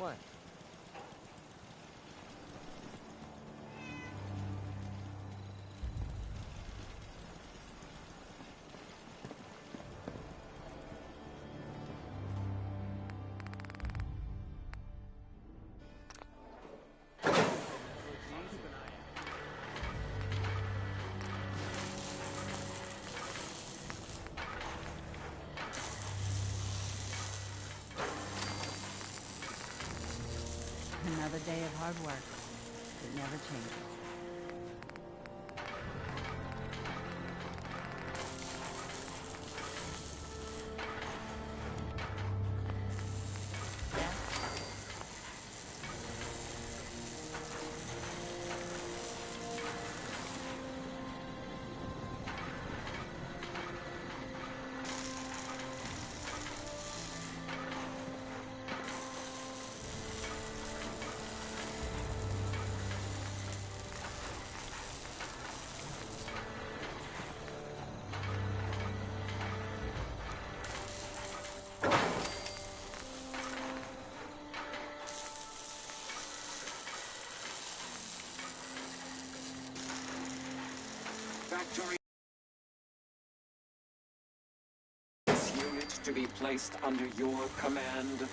What? Another day of hard work. It never changes. Factory. This unit to be placed under your command.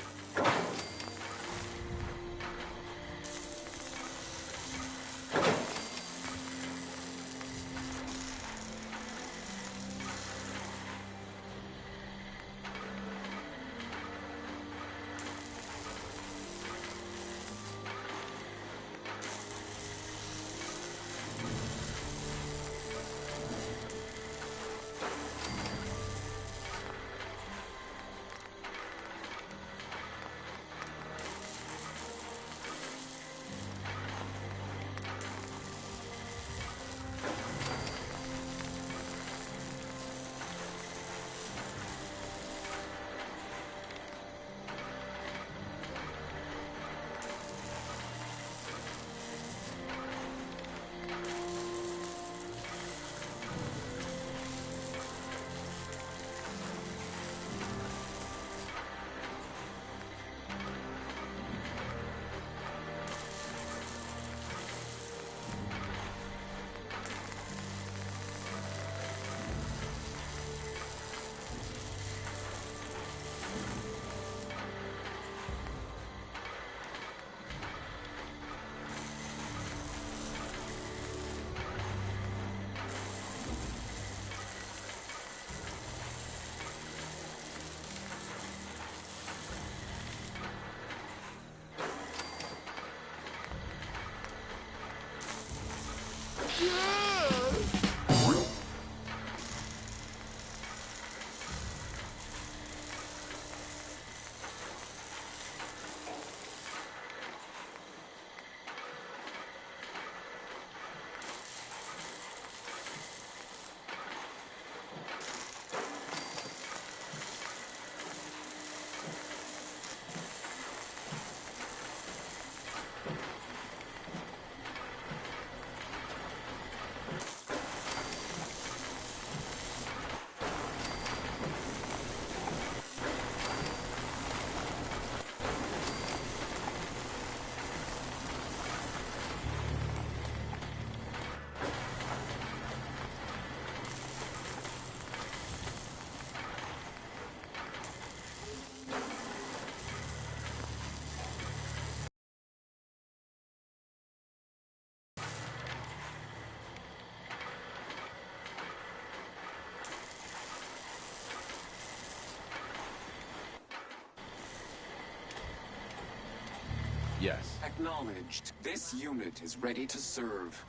Yes. Acknowledged. This unit is ready to serve.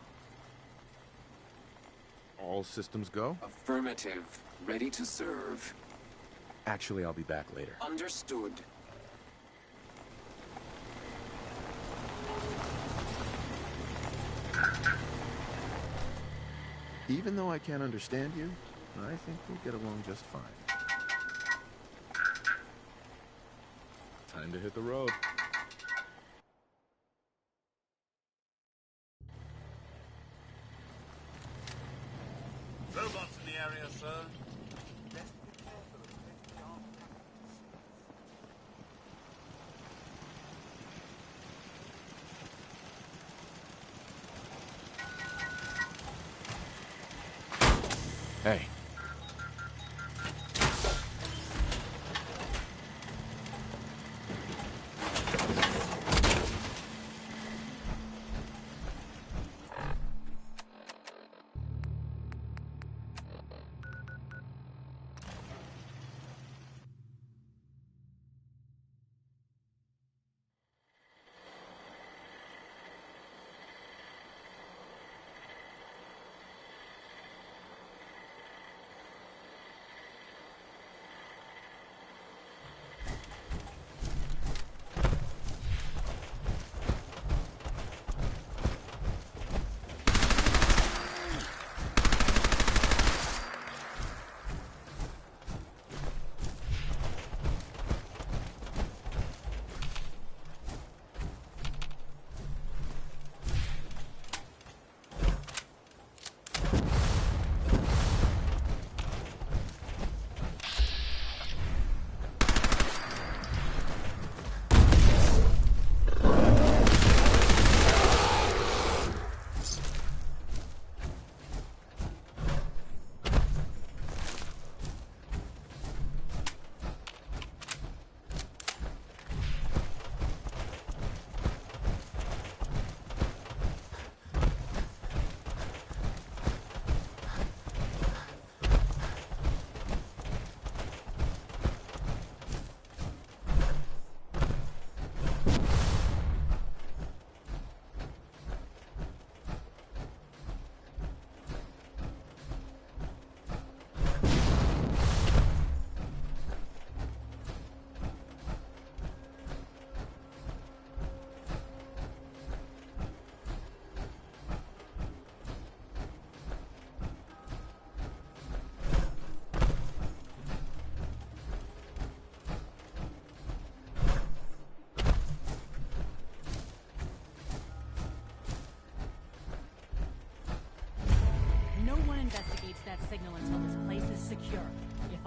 All systems go? Affirmative. Ready to serve. Actually, I'll be back later. Understood. Even though I can't understand you, I think we'll get along just fine. Time to hit the road. Robots in the area, sir.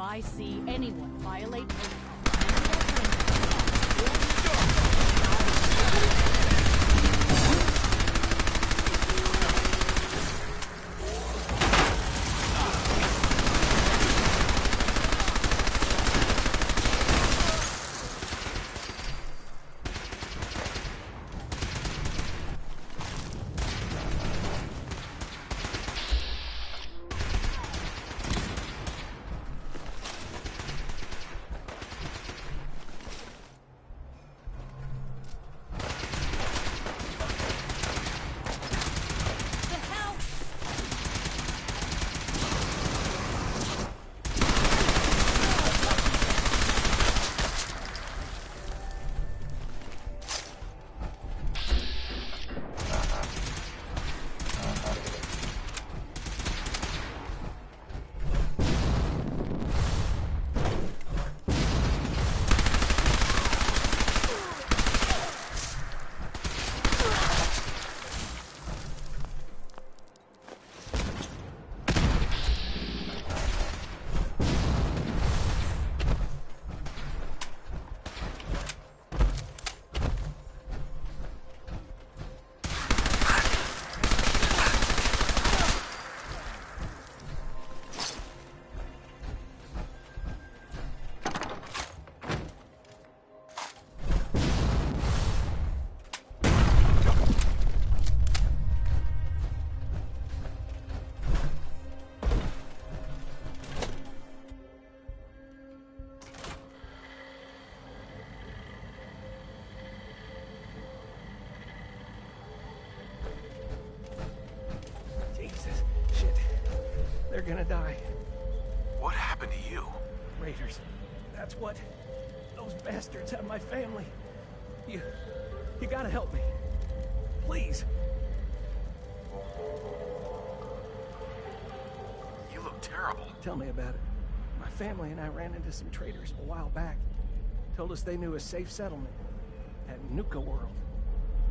I see anyone violate protocol, They're gonna die. What happened to you? Raiders. That's what... Those bastards have my family. You gotta help me. Please. You look terrible. Tell me about it. My family and I ran into some traitors a while back. Told us they knew a safe settlement at Nuka World.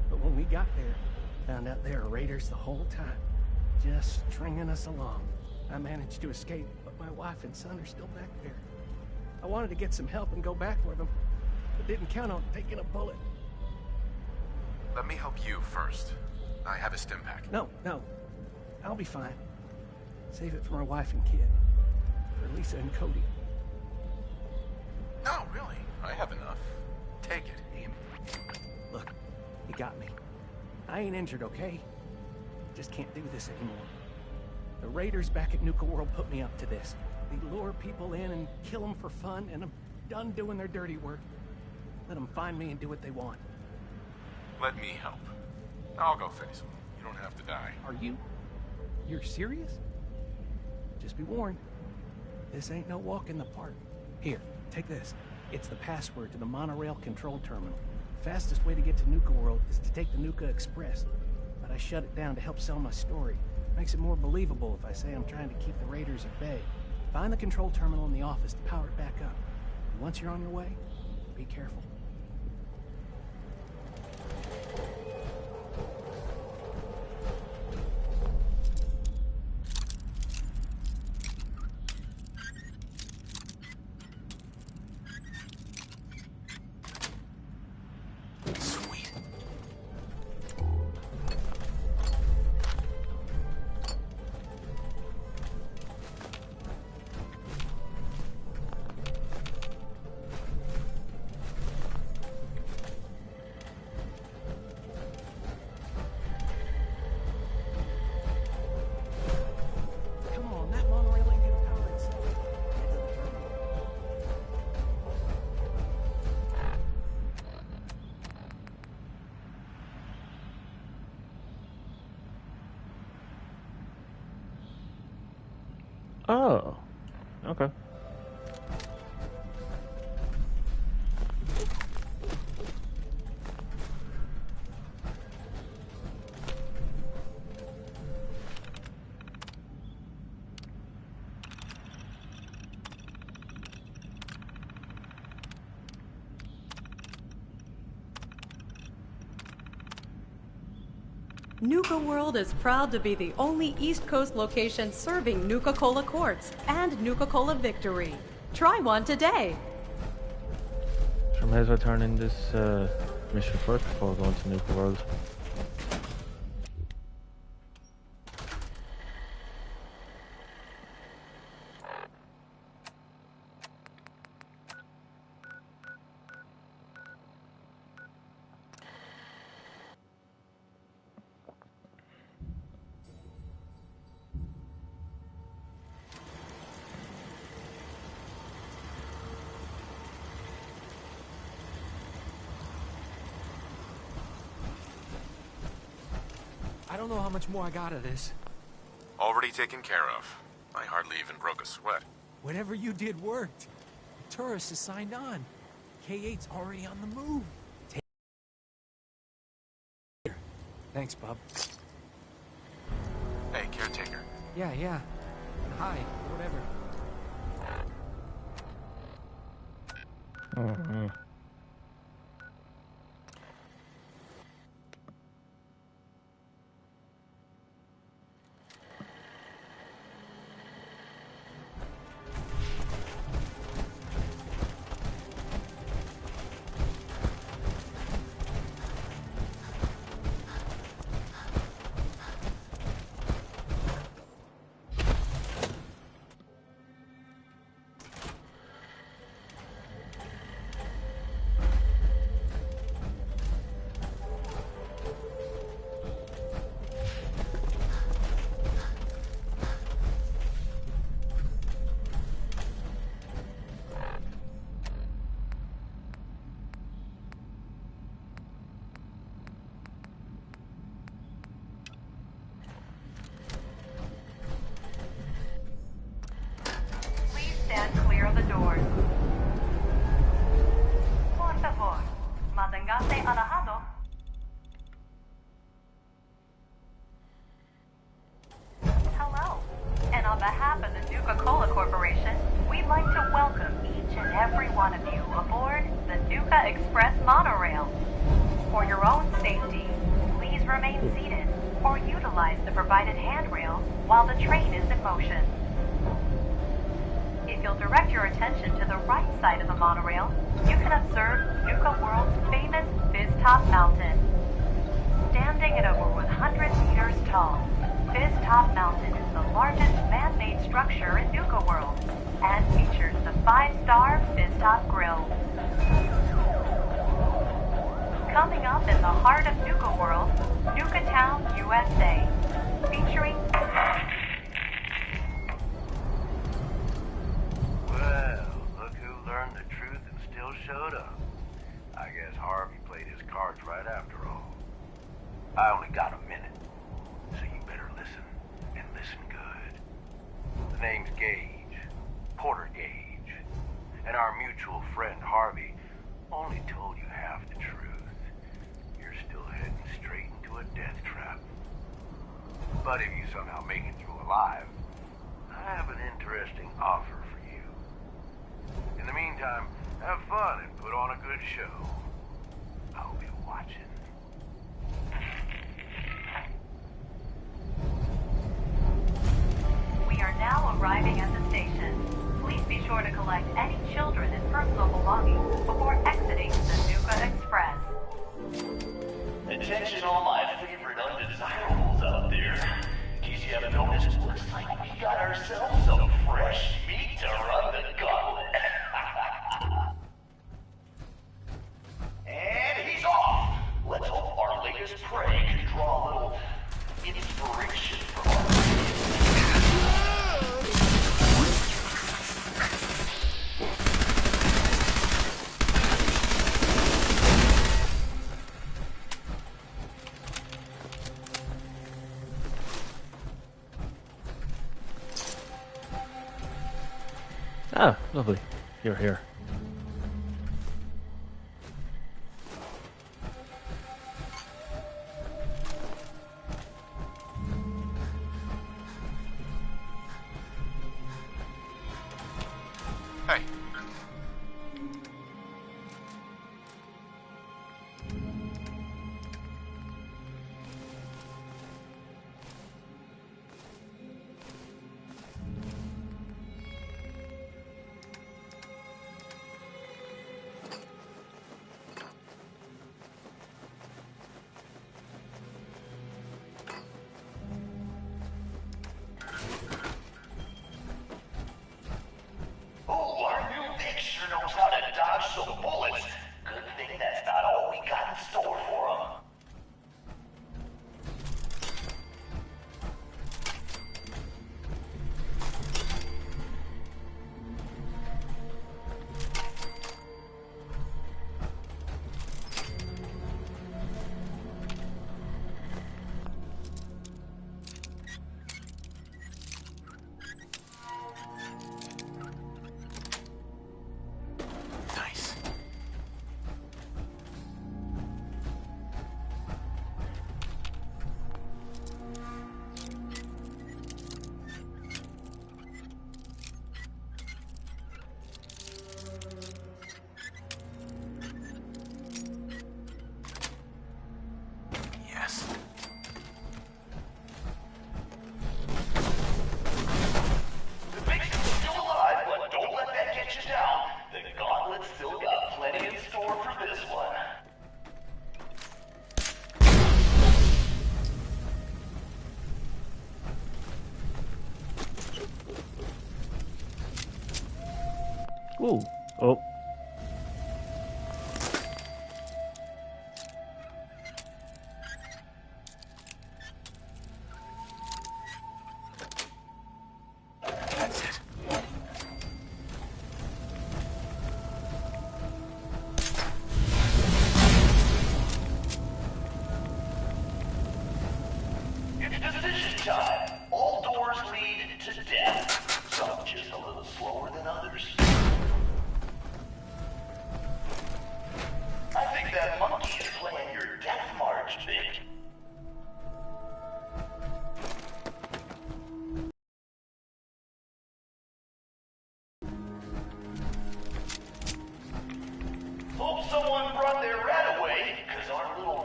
But when we got there, found out they were raiders the whole time. Just stringing us along. I managed to escape, but my wife and son are still back there. I wanted to get some help and go back for them, but didn't count on taking a bullet. Let me help you first. I have a stim pack. No. I'll be fine. Save it for my wife and kid. For Lisa and Cody. No, really. I have enough. Take it. Damn it. Look, you got me. I ain't injured, okay? Just can't do this anymore. The raiders back at Nuka World put me up to this. They lure people in and kill them for fun, and I'm done doing their dirty work. Let them find me and do what they want. Let me help. I'll go face them. You don't have to die. Are you? You're serious? Just be warned. This ain't no walk in the park. Here, take this. It's the password to the monorail control terminal. The fastest way to get to Nuka World is to take the Nuka Express. But I shut it down to help sell my story. Makes it more believable if I say I'm trying to keep the raiders at bay. Find the control terminal in the office to power it back up. And once you're on your way, be careful. Sweet. Come on, that monorail ain't gonna power itself. Head to the terminal. Oh, okay. Nuka World is proud to be the only East Coast location serving Nuka-Cola Quartz and Nuka-Cola Victory. Try one today. So I may as well turn in this mission first before going to Nuka World. I don't know how much more I got of this. Already taken care of. I hardly even broke a sweat. Whatever you did worked. Tourist is signed on. K8's already on the move. Thanks, bub. Hey, caretaker. Yeah. Hi, whatever. Mm-hmm. Please stand clear of the doors. Por favor, manténgase alejado. Hello, and on behalf of the Nuka-Cola Corporation, we'd like to welcome each and every one of you aboard the Nuka Express monorail. For your own safety, please remain seated or utilize the provided handrails while the train is in motion. If you'll direct your attention to the right side of the monorail, you can observe Nuka World's famous Fizz Top Mountain. Standing at over 100 meters tall, Fizz Top Mountain is the largest man-made structure in Nuka World and features the 5-star Fizz Top Grill. Coming up in the heart of Nuka World, Nuka Town, USA, featuring... Well, look who learned the truth and still showed up. I guess Harvey played his cards right after all. I only got a minute, so you better listen, and listen good. The name's Gage, Porter Gage, and our mutual friend Harvey only told you half the truth. You're still heading straight into a death trap. But if you somehow make it through alive, I have an interesting offer for you. In the meantime, have fun and put on a good show. I'll be watching. We are now arriving at the station. Please be sure to collect any children and personal belongings before exiting the Nuka Express. Attention all my favorite undesirables out there. In case you haven't noticed, looks like we got ourselves some fresh meat to run the gauntlet. And he's off! Let's hope our latest prey can draw a little inspiration from our Ah, lovely. You're here. Hey.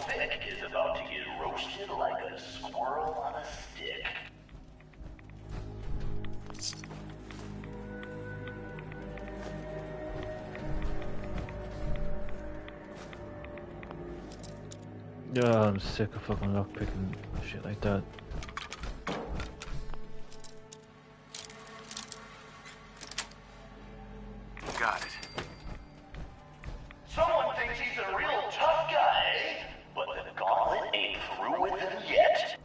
Vic is about to get roasted like a squirrel on a stick. Yeah, I'm sick of fucking lockpicking shit like that. Got it. Someone thinks he's a real tough guy, eh? But the gauntlet ain't through with him yet.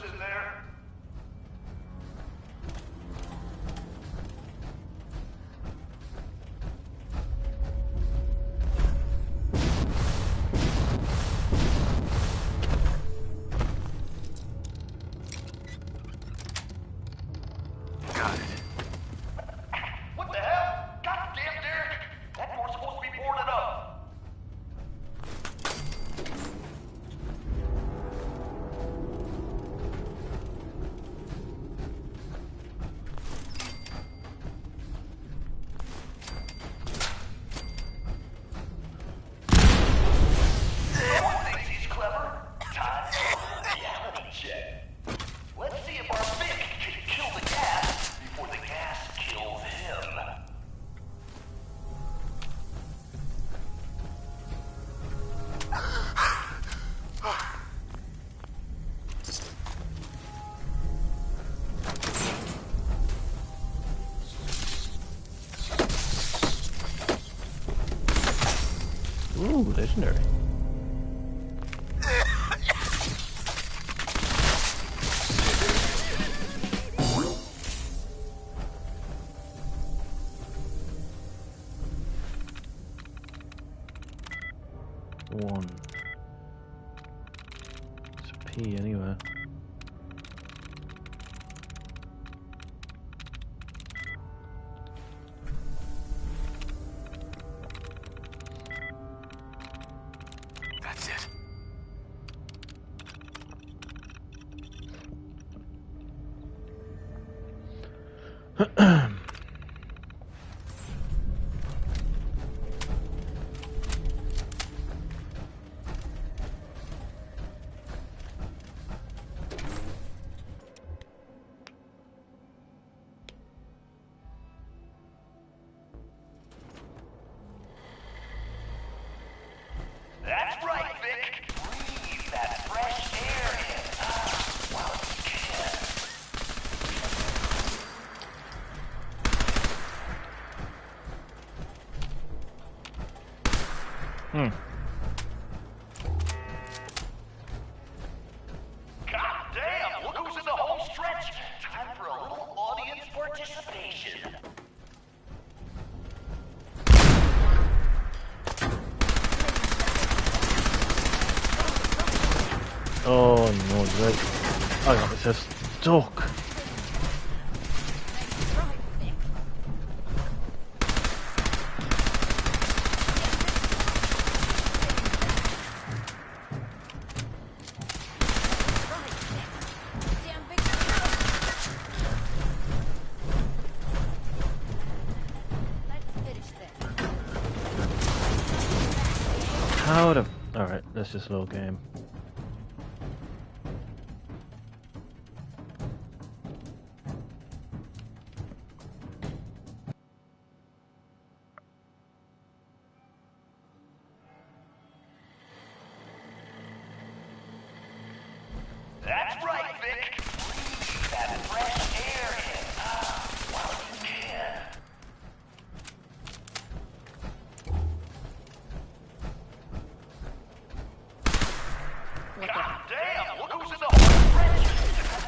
in there? Got it. What the hell? Goddamn, Derek! That door's supposed to be boarded up. Someone thinks he's clever. Time for a reality check. Let's see if our Vic can kill the gas before the gas kills him. Ooh, legendary. One. It's a P anyway. That's it. That's right, Vic. Breathe that fresh air in. While you can. God damn, look who's in the home stretch. Time for a little audience participation. Oh no, right. I got myself stuck. Let's finish this. How the... Alright, that's just a little game. That's right, Vic. Breathe that fresh air in. While you can. God damn! Look who's in the heart of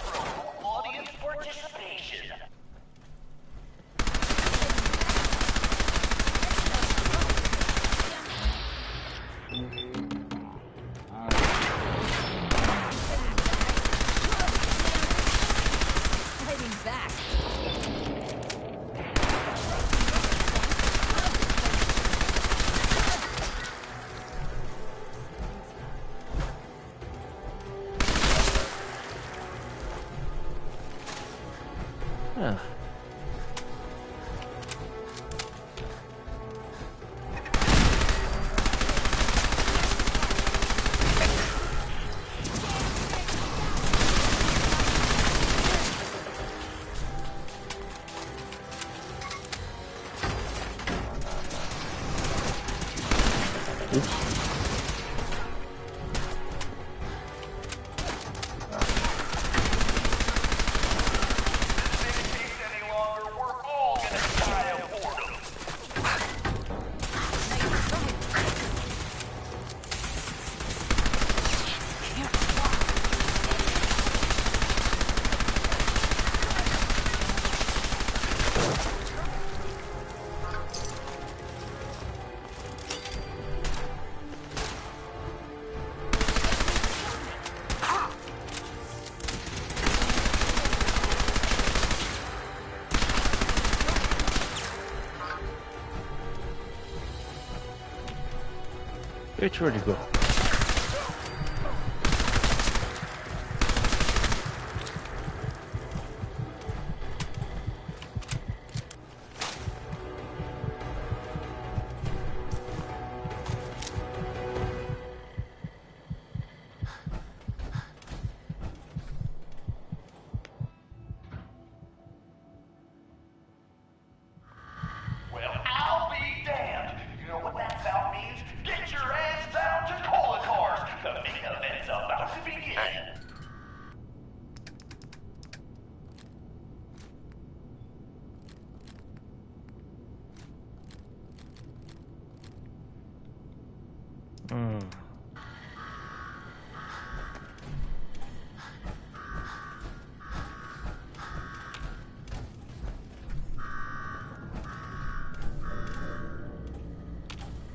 for audience participation. Fighting back. Yeah. Bitch, where'd you go? Well, I'll be damned. You know what that sound means? Get your ass down to Cola Cars. The big event's about to begin.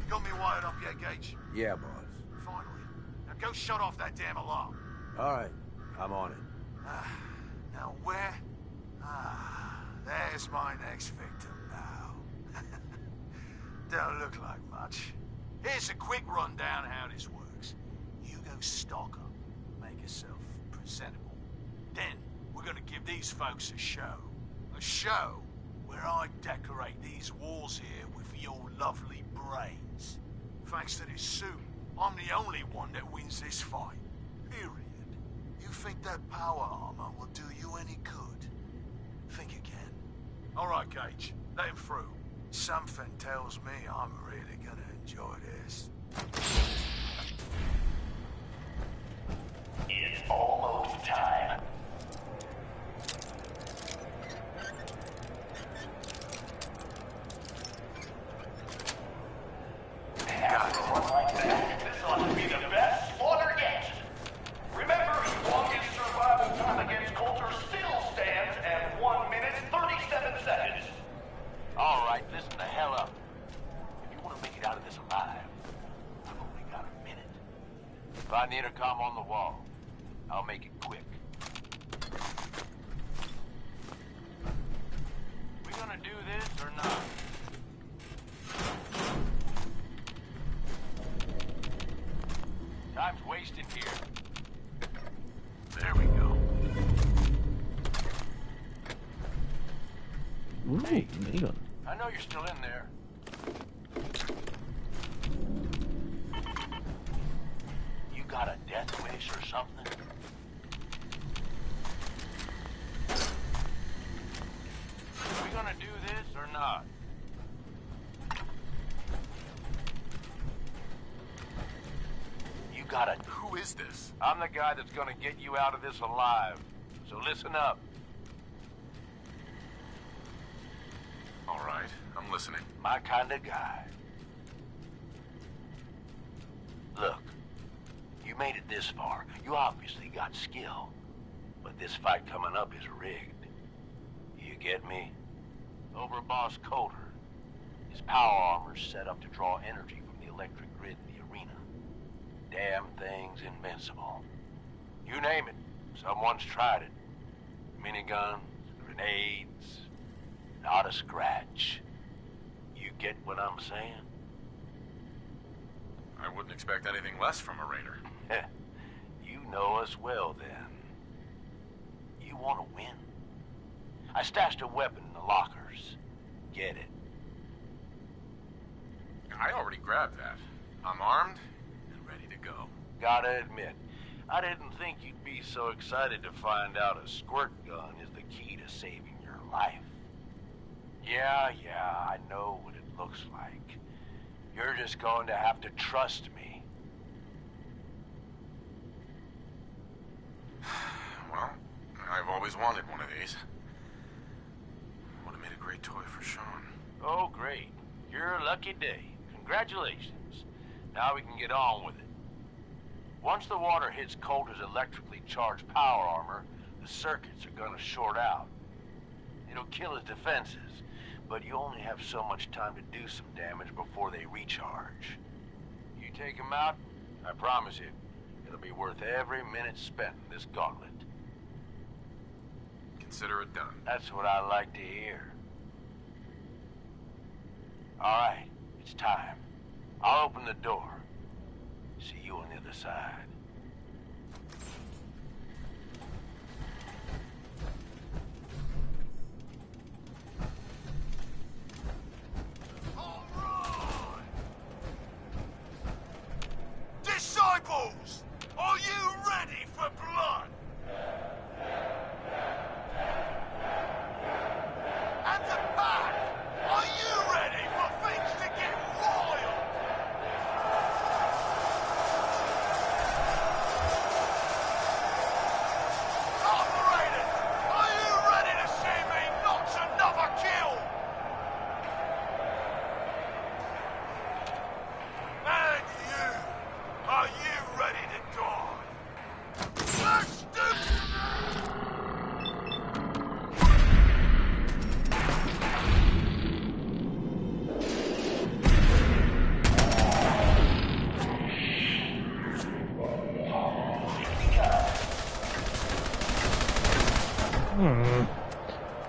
Got me wired up yet, Gage? Yeah, boss. Finally. Now go shut off that damn alarm. All right, I'm on it. Now where? There's my next victim now. Don't look like much. Here's a quick rundown how this works. You go stock up, make yourself presentable. Then we're gonna give these folks a show. A show where I decorate these walls here with your lovely brains. Thanks to this suit, I'm the only one that wins this fight. Period. You think that power armor will do you any good? Think again. All right, Gage. Let him through. Something tells me I'm really gonna enjoy this. It's almost time. After one like that, this ought to be the best slaughter yet. Remember, longest survival time against Coulter still stands at 1 minute 37 seconds. All right, listen the hell up. If you want to make it out of this alive, I've only got a minute. Find the intercom on the wall. I'll make it quick. We gonna do this or not? Time's wasting here. There we go. Ooh, Hey. neon. I know you're still in there. got a death wish or something? We gonna do this or not? You gotta... Who is this? I'm the guy that's gonna get you out of this alive. So listen up. All right, I'm listening. My kind of guy. Look, you made it this far. You obviously got skill. But this fight coming up is rigged. You get me? Over Boss Coulter. His power armor's set up to draw energy from the electric grid in the arena. Damn thing's invincible. You name it, someone's tried it. Miniguns, grenades, not a scratch. You get what I'm saying? I wouldn't expect anything less from a raider. You know us well, then. You want to win? I stashed a weapon in the lockers. Get it. I already grabbed that. I'm armed and ready to go. Gotta admit, I didn't think you'd be so excited to find out a squirt gun is the key to saving your life. Yeah, I know what it looks like. You're just going to have to trust me. Well, I've always wanted one of these. Would have made a great toy for Sean. Oh, great. You're a lucky day. Congratulations. Now we can get on with it. Once the water hits Coulter's electrically charged power armor, the circuits are gonna short out. It'll kill his defenses, but you only have so much time to do some damage before they recharge. You take him out, I promise you, it'll be worth every minute spent in this gauntlet. Consider it done. That's what I like to hear. All right, it's time. I'll open the door. See you on the other side. Disciples, are you ready for blood? At the back, are you ready for things to get royal? Operators, are you ready to see me notch another kill? And you, are you ready to die? Let's do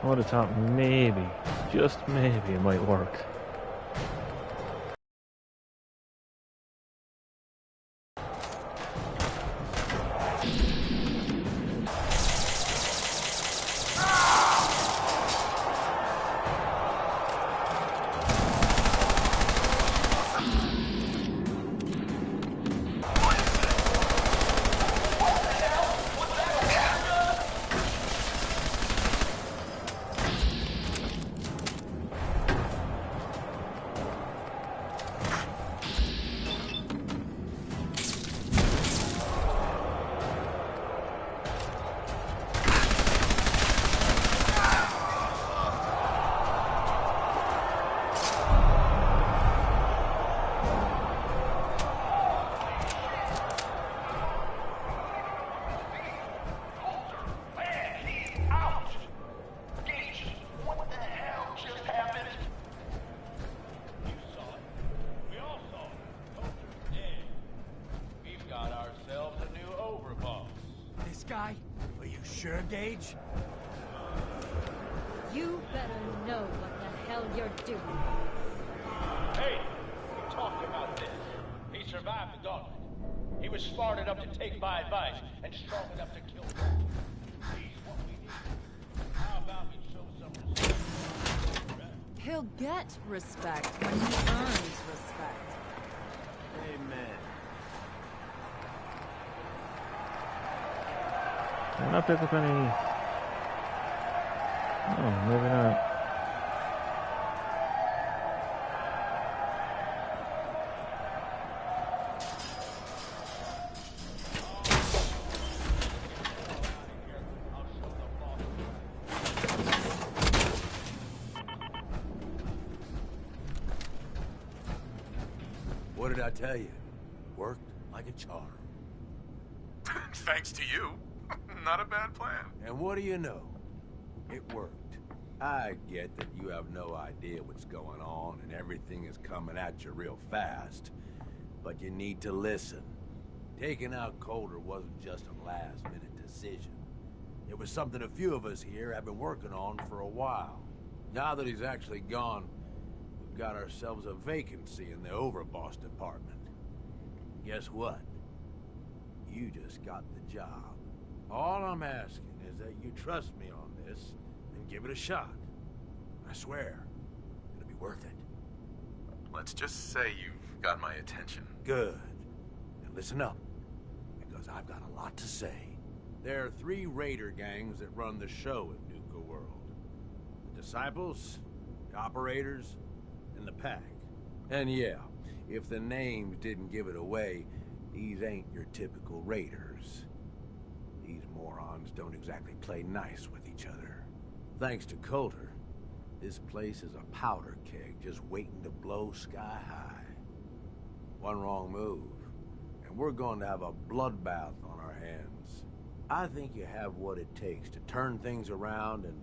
I would have thought maybe, just maybe, it might work. guy? Are you sure, Gage? You better know what the hell you're doing. Hey, we talked about this. He survived the gauntlet. He was smart enough to take my advice and strong enough to kill me. He's what we need. How about we show some respect? He'll get respect when he earns respect. Amen. Can I not pick up any? No, maybe not. What did I tell you? Worked like a charm. Thanks to you. Not a bad plan. And what do you know? It worked. I get that you have no idea what's going on and everything is coming at you real fast. But you need to listen. Taking out Coulter wasn't just a last-minute decision. It was something a few of us here have been working on for a while. Now that he's actually gone, we've got ourselves a vacancy in the overboss department. Guess what? You just got the job. All I'm asking is that you trust me on this and give it a shot. I swear, it'll be worth it. Let's just say you've got my attention. Good. Now listen up, because I've got a lot to say. There are 3 raider gangs that run the show at Nuka World. The Disciples, the Operators, and the Pack. And yeah, if the names didn't give it away, these ain't your typical raiders. These morons don't exactly play nice with each other. Thanks to Coulter, this place is a powder keg just waiting to blow sky high. One wrong move, and we're going to have a bloodbath on our hands. I think you have what it takes to turn things around and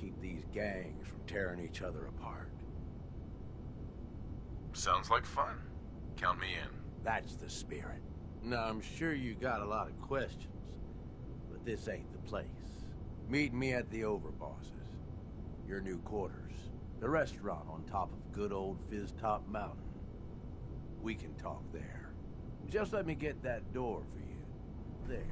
keep these gangs from tearing each other apart. Sounds like fun. Count me in. That's the spirit. Now, I'm sure you got a lot of questions, but this ain't the place. Meet me at the Overbosses, your new quarters, the restaurant on top of good old Fizztop Mountain. We can talk there. Just let me get that door for you. There.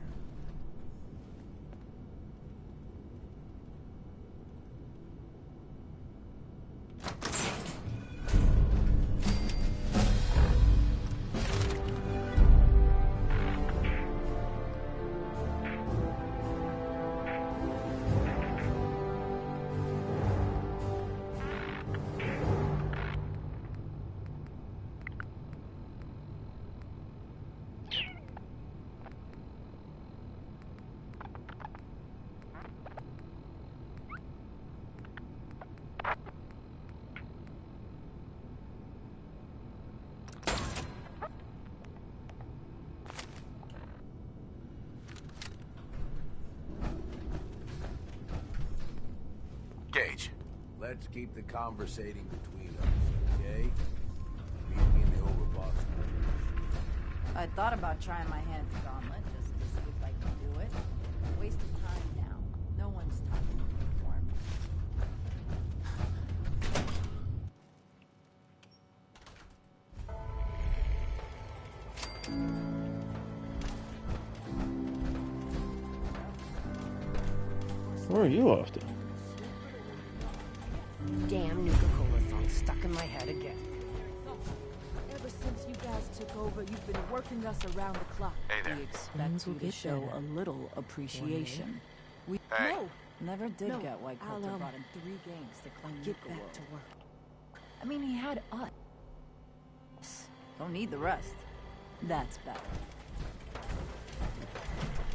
Gage. Let's keep the conversating between us, okay? Meet me in the Overboss. I thought about trying my hand at the gauntlet just to see if I can do it. Waste of time now. No one's talking to me for me. Where are you off to? Damn Nuka-Cola song stuck in my head again. Ever since you guys took over, you've been working us around the clock. Hey there. We expect you to show a little appreciation. We Hey. No, Never did No, get why Coulter I'll, brought in 3 gangs to claim get Nuka back World. to work. I mean, he had us. Don't need the rest. That's better.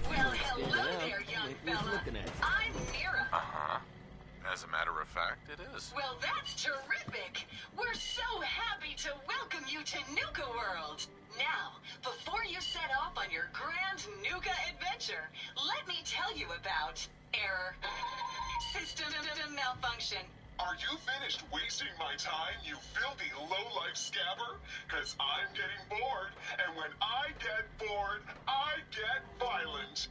Well, hello there, young fella. I'm Mira. Uh-huh. As a matter of fact, it is. Well, that's terrific. We're so happy to welcome you to Nuka World. Now, before you set off on your grand Nuka adventure, let me tell you about error, system malfunction. Are you finished wasting my time, you filthy low-life scabber? Because I'm getting bored, and when I get bored, I get violent.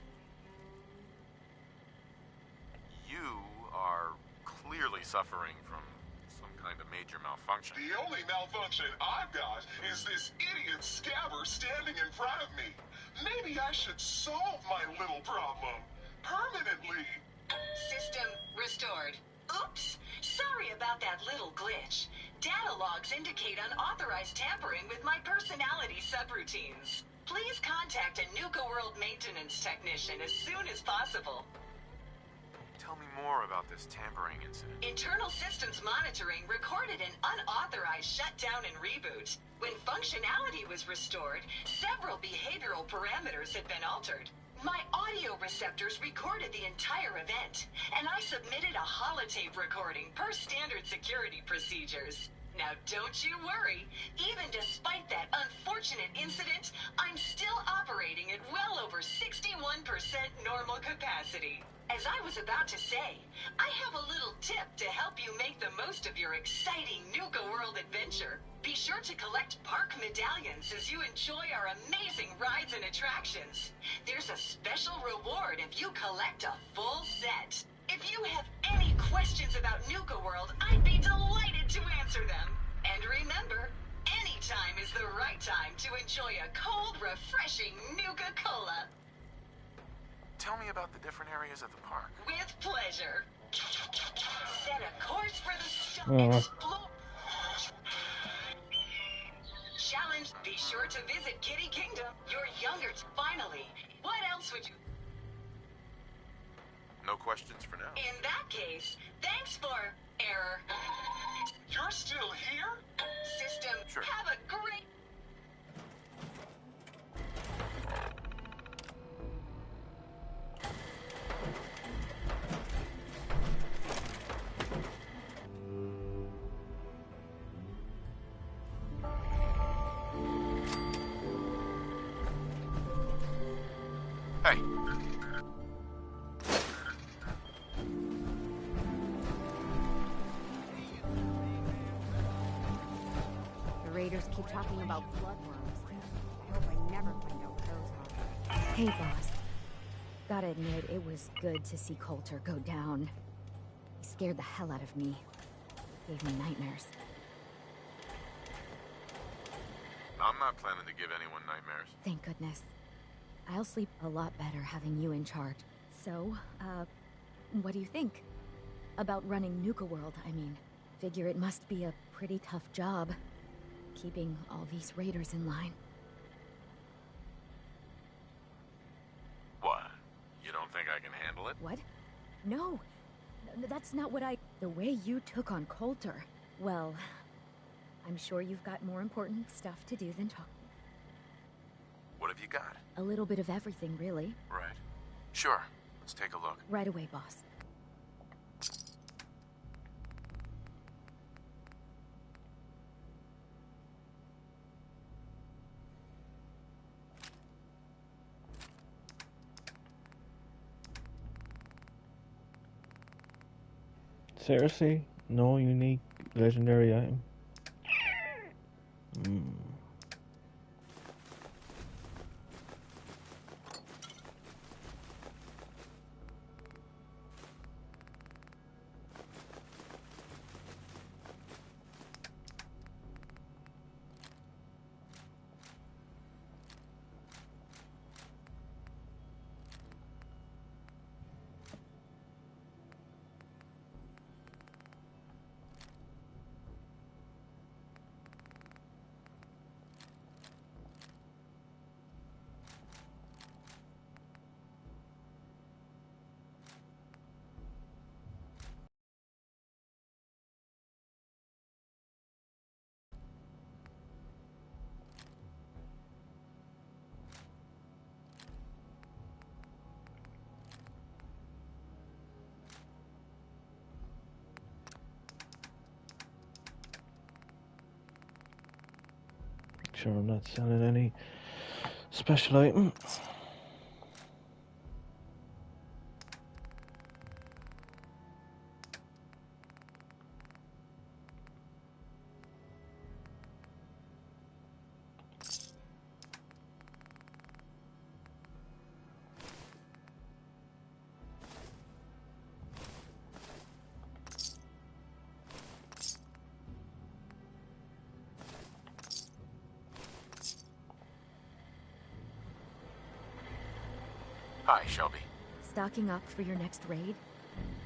You are clearly suffering from some kind of major malfunction. The only malfunction I've got is this idiot scabber standing in front of me. Maybe I should solve my little problem permanently. System restored. Oops! Sorry about that little glitch. Data logs indicate unauthorized tampering with my personality subroutines. please contact a Nuka World maintenance technician as soon as possible. Tell me more about this tampering incident. Internal systems monitoring recorded an unauthorized shutdown and reboot. When functionality was restored, several behavioral parameters had been altered. My audio receptors recorded the entire event, and I submitted a holotape recording per standard security procedures. Now don't you worry, even despite that unfortunate incident, I'm still operating at well over 61% normal capacity. As I was about to say, I have a little tip to help you make the most of your exciting Nuka World adventure. Be sure to collect park medallions as you enjoy our amazing rides and attractions. There's a special reward if you collect a full set. If you have any questions about Nuka World, I'd be delighted to answer them. And remember, any time is the right time to enjoy a cold, refreshing Nuka Cola. Tell me about the different areas of the park. With pleasure. Set a course for the explore. Challenge. Be sure to visit Kitty Kingdom. You're younger. Finally, what else would you... No questions for now. In that case, thanks for error. You're still here? System, sure. Have a great... Hey. The Raiders keep talking about bloodworms. I hope I never find out what those are. Hey, boss. Gotta admit, it was good to see Coulter go down. He scared the hell out of me. Gave me nightmares. I'm not planning to give anyone nightmares. Thank goodness. I'll sleep a lot better having you in charge. So, what do you think? About running Nuka World, I mean. Figure it must be a pretty tough job, keeping all these raiders in line. What? You don't think I can handle it? What? No. That's not what I... The way you took on Coulter. Well, I'm sure you've got more important stuff to do than talk. What have you got? A little bit of everything, really. Right. Sure. Let's take a look. Right away, boss. Seriously? No unique legendary item? Sure, I'm not selling any special item. Hi, Shelby. Stocking up for your next raid?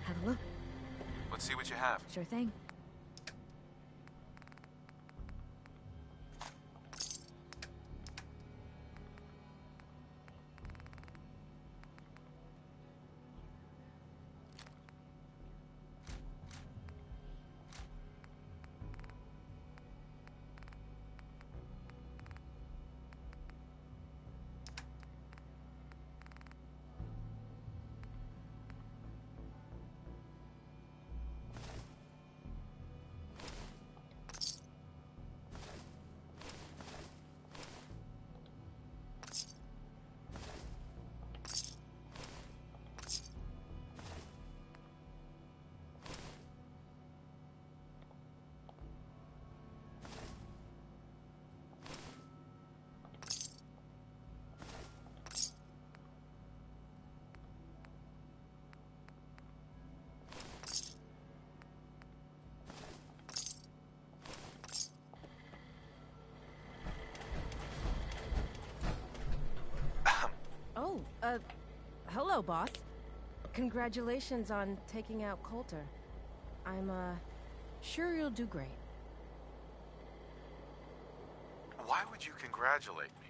Have a look. Let's see what you have. Sure thing. hello, boss. Congratulations on taking out Coulter. I'm, sure you'll do great. Why would you congratulate me?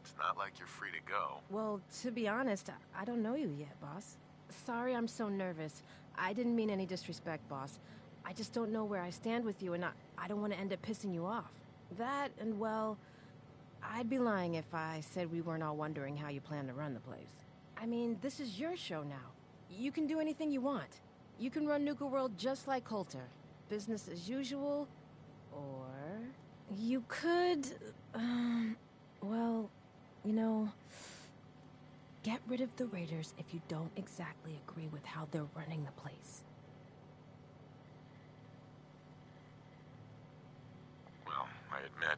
It's not like you're free to go. Well, to be honest, I don't know you yet, boss. Sorry I'm so nervous. I didn't mean any disrespect, boss. I just don't know where I stand with you, and I don't want to end up pissing you off. That, and well, I'd be lying if I said we weren't all wondering how you plan to run the place. I mean, this is your show now. You can do anything you want. You can run Nuka World just like Coulter. Business as usual, or you could, well, you know, get rid of the Raiders if you don't exactly agree with how they're running the place. Well, I admit,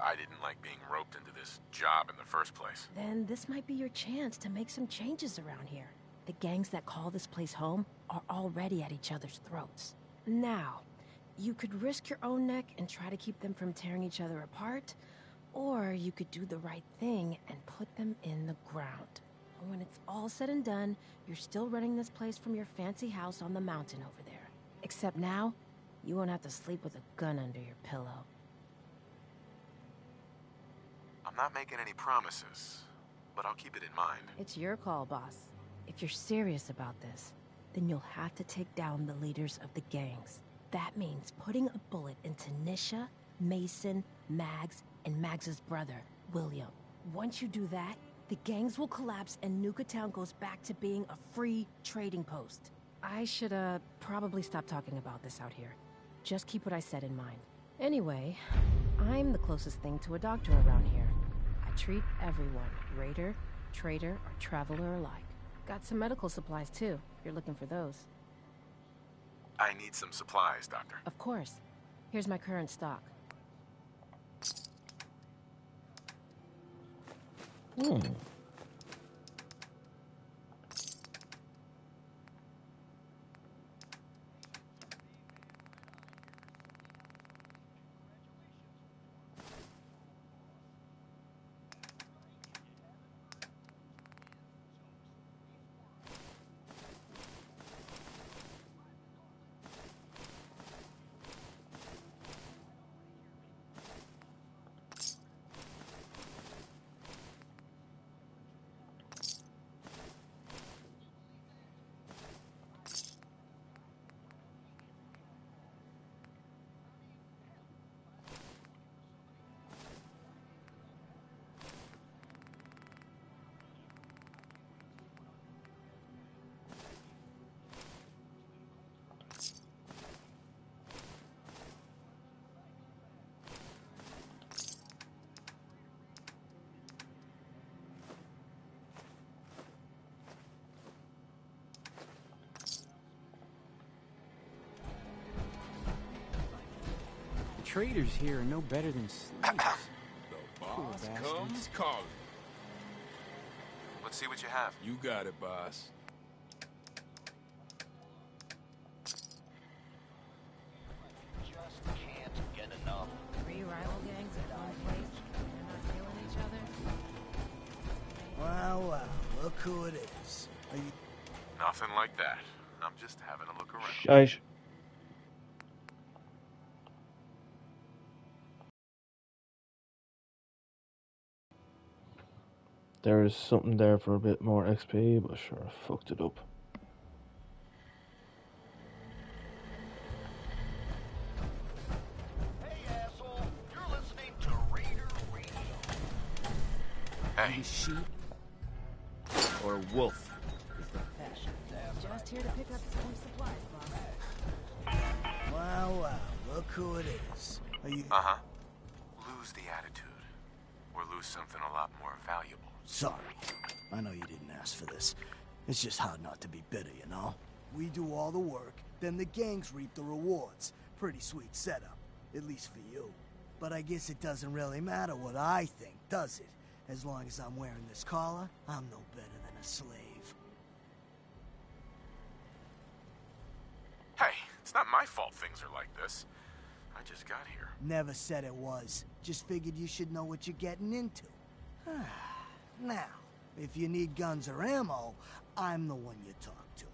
I didn't like being roped into this job in the first place. Then this might be your chance to make some changes around here. The gangs that call this place home are already at each other's throats. Now, you could risk your own neck and try to keep them from tearing each other apart, or you could do the right thing and put them in the ground. When it's all said and done, you're still running this place from your fancy house on the mountain over there. Except now, you won't have to sleep with a gun under your pillow. I'm not making any promises, but I'll keep it in mind. It's your call, boss. If you're serious about this, then you'll have to take down the leaders of the gangs. That means putting a bullet into Nisha, Mason, Mags, and Mags's brother, William. Once you do that, the gangs will collapse and Nuka Town goes back to being a free trading post. I should, probably stop talking about this out here. Just keep what I said in mind. Anyway, I'm the closest thing to a doctor around here. I treat everyone, raider, trader, or traveler alike. Got some medical supplies, too. You're looking for those. I need some supplies, Doctor. Of course. Here's my current stock. Traders here are no better than slaves. The boss comes calling. Let's see what you have. You got it, boss. Just can't get enough. 3 rival gangs at one place, and they're not killing each other? Wow, look who it is. Are you... Nothing like that. I'm just having a look around. Shush. There is something there for a bit more XP, but sure, I fucked it up. Hey, asshole! You're listening to Raider Radio. Hey. Sheep or wolf is the fashion. Just here to pick up some supplies, boss. Wow, look who it is. Are you... Uh-huh. Lose the attitude. Or lose something a lot more valuable. Sorry. I know you didn't ask for this. It's just hard not to be bitter, you know? We do all the work, then the gangs reap the rewards. Pretty sweet setup, at least for you. But I guess it doesn't really matter what I think, does it? As long as I'm wearing this collar, I'm no better than a slave. Hey, it's not my fault things are like this. I just got here. Never said it was. Just figured you should know what you're getting into. Now, If you need guns or ammo, I'm the one you talk to.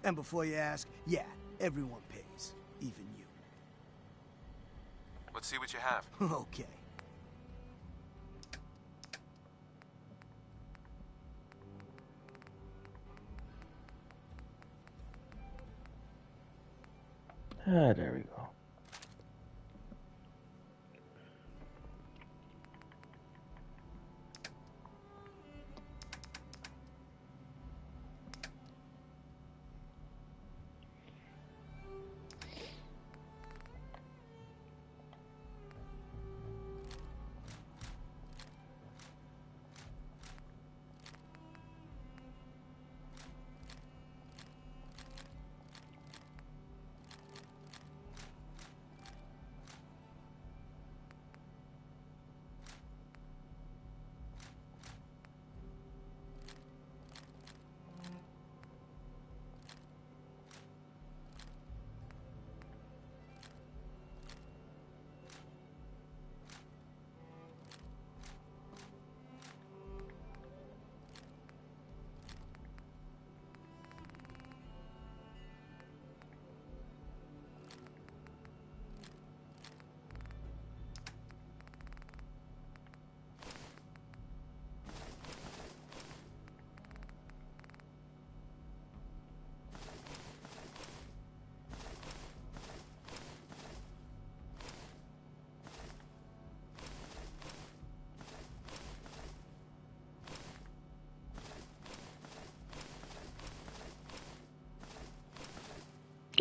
And before you ask, yeah, everyone pays. Even you. Let's see what you have. Okay. Ah, there we go.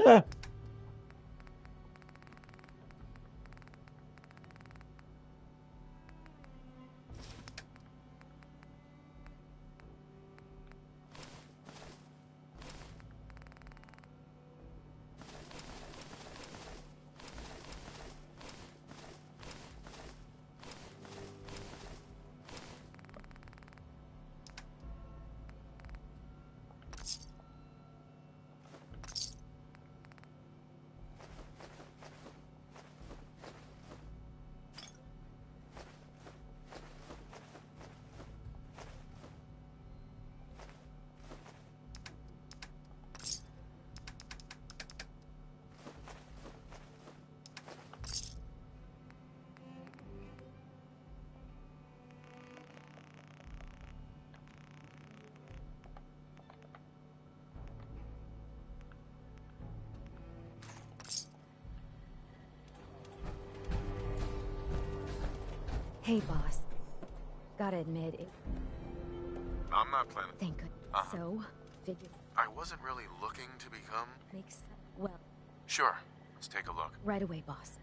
Ah. Hey, boss. Gotta admit, it I'm not planning. thank good. Uh-huh. So, figure I wasn't really looking to become... makes well, Sure. Let's take a look. right away, boss.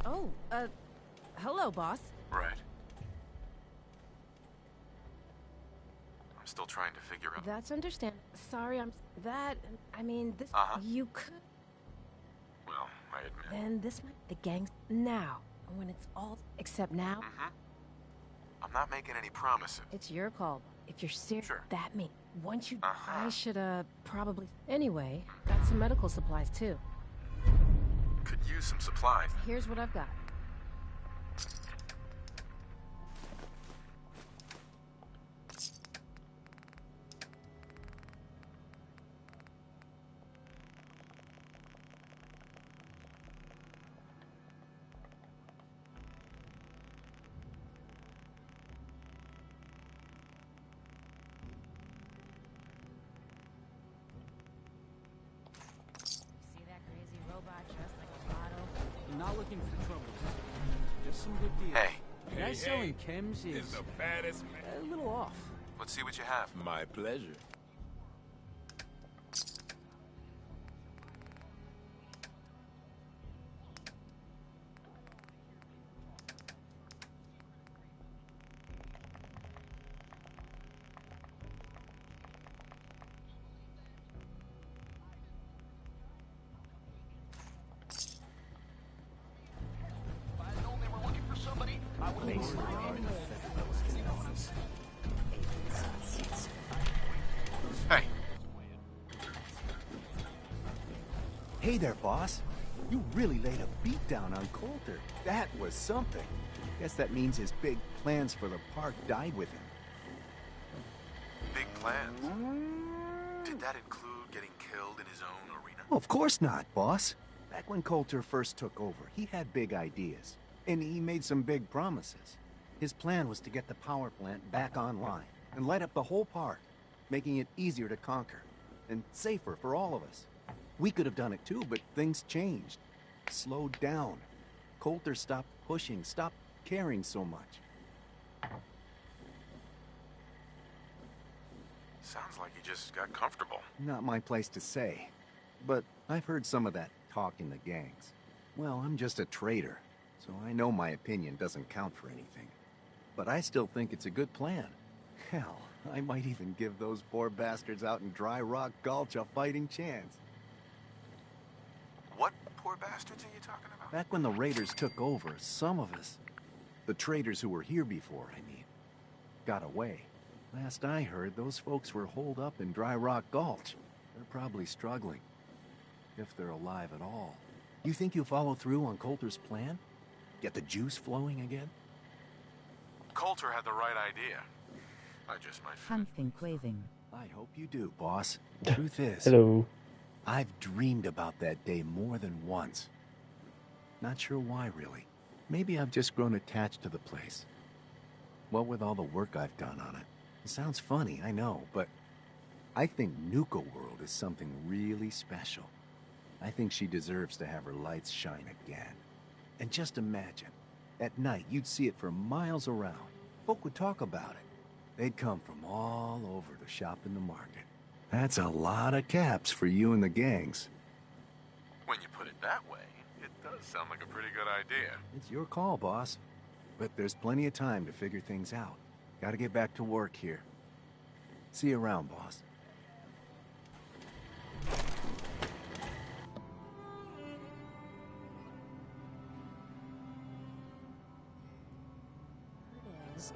Oh, hello, boss. Right. I'm still trying to figure out... That's understand. Sorry, I mean, this... Uh-huh. You could... Well, I admit. Then this might... The gang's... Now. When it's all... Except now... Mm-hmm. I'm not making any promises. It's your call. If you're serious, Sure. that means... Once you... Uh-huh. I should, probably... Anyway, got some medical supplies, too. Could use some supplies. Here's what I've got. some good deals. Hey. The guy selling chems is the baddest man. a little off. Let's see what you have. My pleasure. Hey. Hey there, boss. You really laid a beat down on Coulter. That was something. Guess that means his big plans for the park died with him. Big plans. Did that include getting killed in his own arena? Of course not, boss. Back when Coulter first took over, he had big ideas. And he made some big promises. His plan was to get the power plant back online and light up the whole park, making it easier to conquer and safer for all of us. We could have done it too, but things changed. Slowed down. Coulter stopped pushing, stopped caring so much. Sounds like he just got comfortable. Not my place to say. But I've heard some of that talk in the gangs. Well, I'm just a trader, so I know my opinion doesn't count for anything. But I still think it's a good plan. Hell, I might even give those poor bastards out in Dry Rock Gulch a fighting chance. What poor bastards are you talking about? Back when the Raiders took over, some of us, the traders who were here before, I mean, got away. Last I heard, those folks were holed up in Dry Rock Gulch. They're probably struggling. If they're alive at all. You think you'll follow through on Coulter's plan? Get the juice flowing again? Coulter had the right idea. I just might... Something quaving. I hope you do, boss. Truth is... Hello. I've dreamed about that day more than once. Not sure why, really. Maybe I've just grown attached to the place. What with all the work I've done on it. It sounds funny, I know, but I think Nuka World is something really special. I think she deserves to have her lights shine again. And just imagine, at night you'd see it for miles around. Folk would talk about it. They'd come from all over to shop in the market. That's a lot of caps for you and the gangs. When you put it that way, it does sound like a pretty good idea. It's your call, boss. But there's plenty of time to figure things out. Gotta get back to work here. See you around, boss.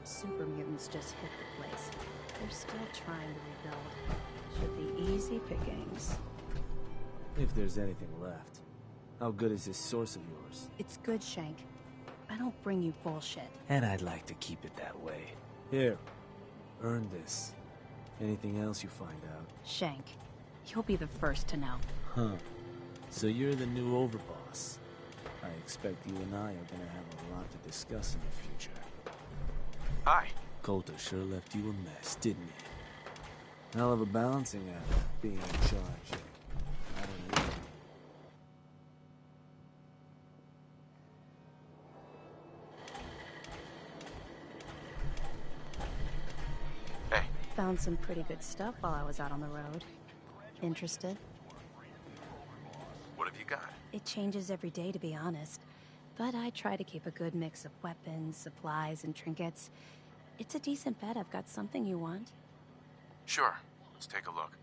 Super mutants just hit the place. They're still trying to rebuild. Should be easy pickings. If there's anything left. How good is this source of yours? It's good, Shank. I don't bring you bullshit. And I'd like to keep it that way. Here, earn this. Anything else you find out? Shank, you'll be the first to know. Huh. So you're the new overboss. I expect you and I are gonna have a lot to discuss in the future. Hi. Coulter sure left you a mess, didn't he? Hell of a balancing act, being in charge. I don't know. Hey. Found some pretty good stuff while I was out on the road. Interested? What have you got? It changes every day, to be honest. But I try to keep a good mix of weapons, supplies, and trinkets. It's a decent bet I've got something you want. Sure. Let's take a look.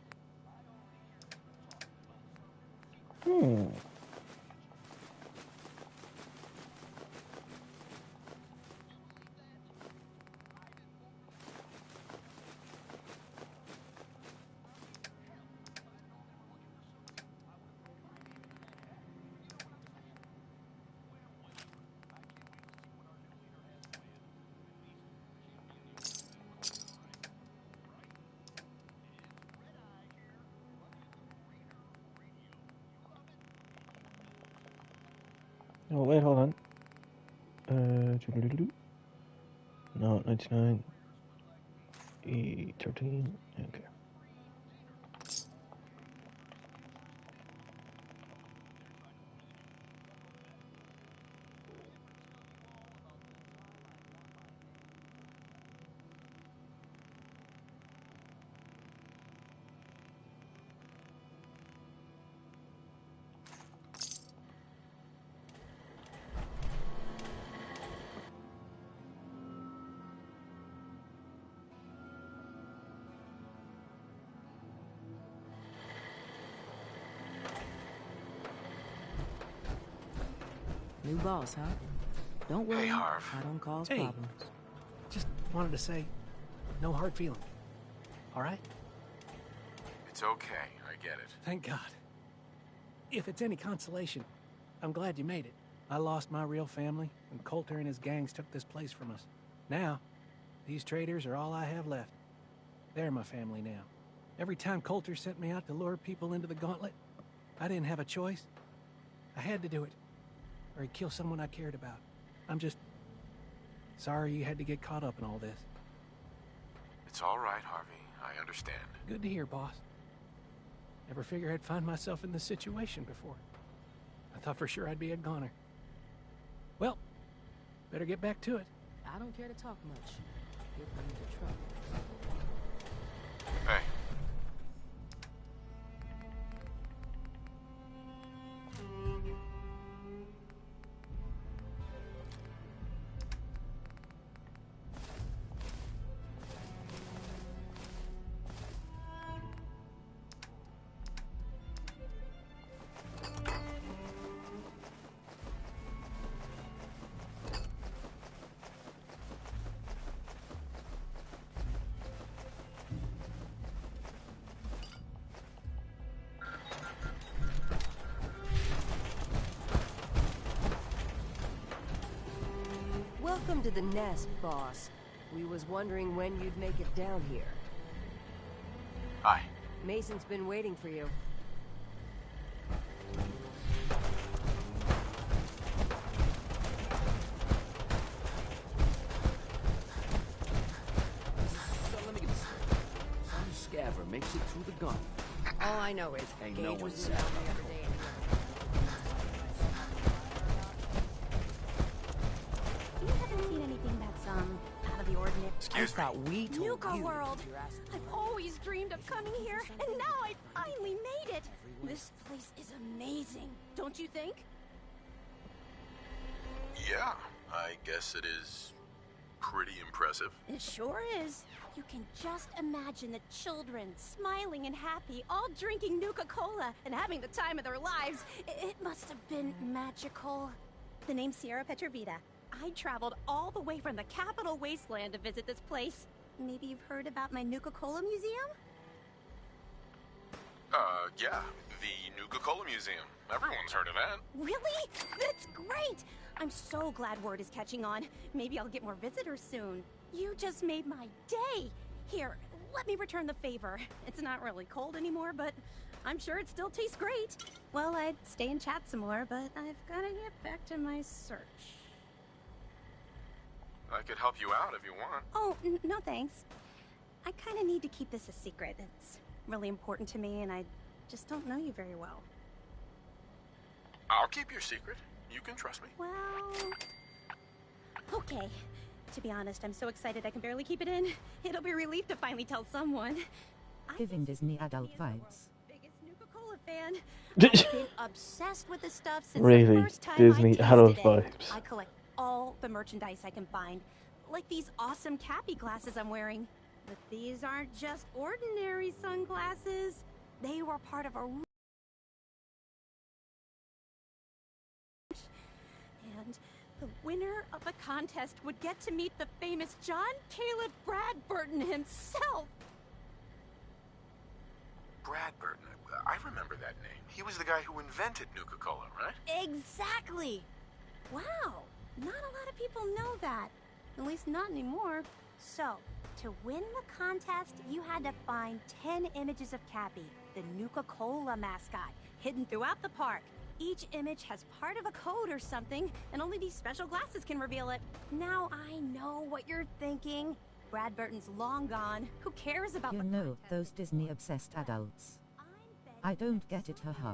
Oh wait, hold on. No, 99. E13. Okay. New boss, huh? Don't worry. Hey, Harv. I don't cause Hey. problems. Just wanted to say, no hard feelings. All right? It's okay. I get it. Thank God. If it's any consolation, I'm glad you made it. I lost my real family, and Coulter and his gangs took this place from us. Now, these traitors are all I have left. They're my family now. Every time Coulter sent me out to lure people into the gauntlet, I didn't have a choice. I had to do it, or he'd kill someone I cared about. I'm just sorry you had to get caught up in all this. It's all right, Harvey. I understand. Good to hear, boss. Never figured I'd find myself in this situation before. I thought for sure I'd be a goner. Well, better get back to it. I don't care to talk much. Get me into trouble. Hey. Welcome to the nest, boss. We was wondering when you'd make it down here. Hi. Mason's been waiting for you. So let me get this. Some scaver makes it through the gun. All I know is Ain't Gage no one was said down that. the other day. You haven't seen anything that's, out of the ordinary? Excuse me. We told Nuka you World! to keep your ass- I've always dreamed of coming here, and now I finally made it! This place is amazing, don't you think? Yeah, I guess it is pretty impressive. It sure is. You can just imagine the children smiling and happy, all drinking Nuka-Cola and having the time of their lives. It must have been magical. The name's Sierra Petrovita. I traveled all the way from the capital wasteland to visit this place. Maybe you've heard about my Nuka-Cola museum? Yeah, the Nuka-Cola Museum. Everyone's heard of that. Really? That's great! I'm so glad word is catching on. Maybe I'll get more visitors soon. You just made my day! Here, let me return the favor. It's not really cold anymore, but I'm sure it still tastes great. Well, I'd stay and chat some more, but I've gotta get back to my search. I could help you out if you want. Oh, no thanks. I kinda need to keep this a secret. It's really important to me, and I just don't know you very well. I'll keep your secret. You can trust me. Well... Okay. To be honest, I'm so excited I can barely keep it in. It'll be a relief to finally tell someone. Giving Disney adult vibes. Biggest Nuka-Cola fan. I've been obsessed with this stuff since the Really, first time Disney I adult tasted it. vibes. I collect all the merchandise I can find. Like these awesome Cappy glasses I'm wearing. But these aren't just ordinary sunglasses. They were part of a... And the winner of the contest would get to meet the famous John Caleb Bradburton himself. Bradburton. I remember that name. He was the guy who invented Nuka-Cola, right? Exactly! Wow, not a lot of people know that. At least not anymore. So, to win the contest, you had to find 10 images of Cappy, the Nuka-Cola mascot, hidden throughout the park. Each image has part of a code or something, and only these special glasses can reveal it. Now I know what you're thinking. Bradburton's long gone. Who cares about You the know, those Disney-obsessed adults. I don't get it, haha.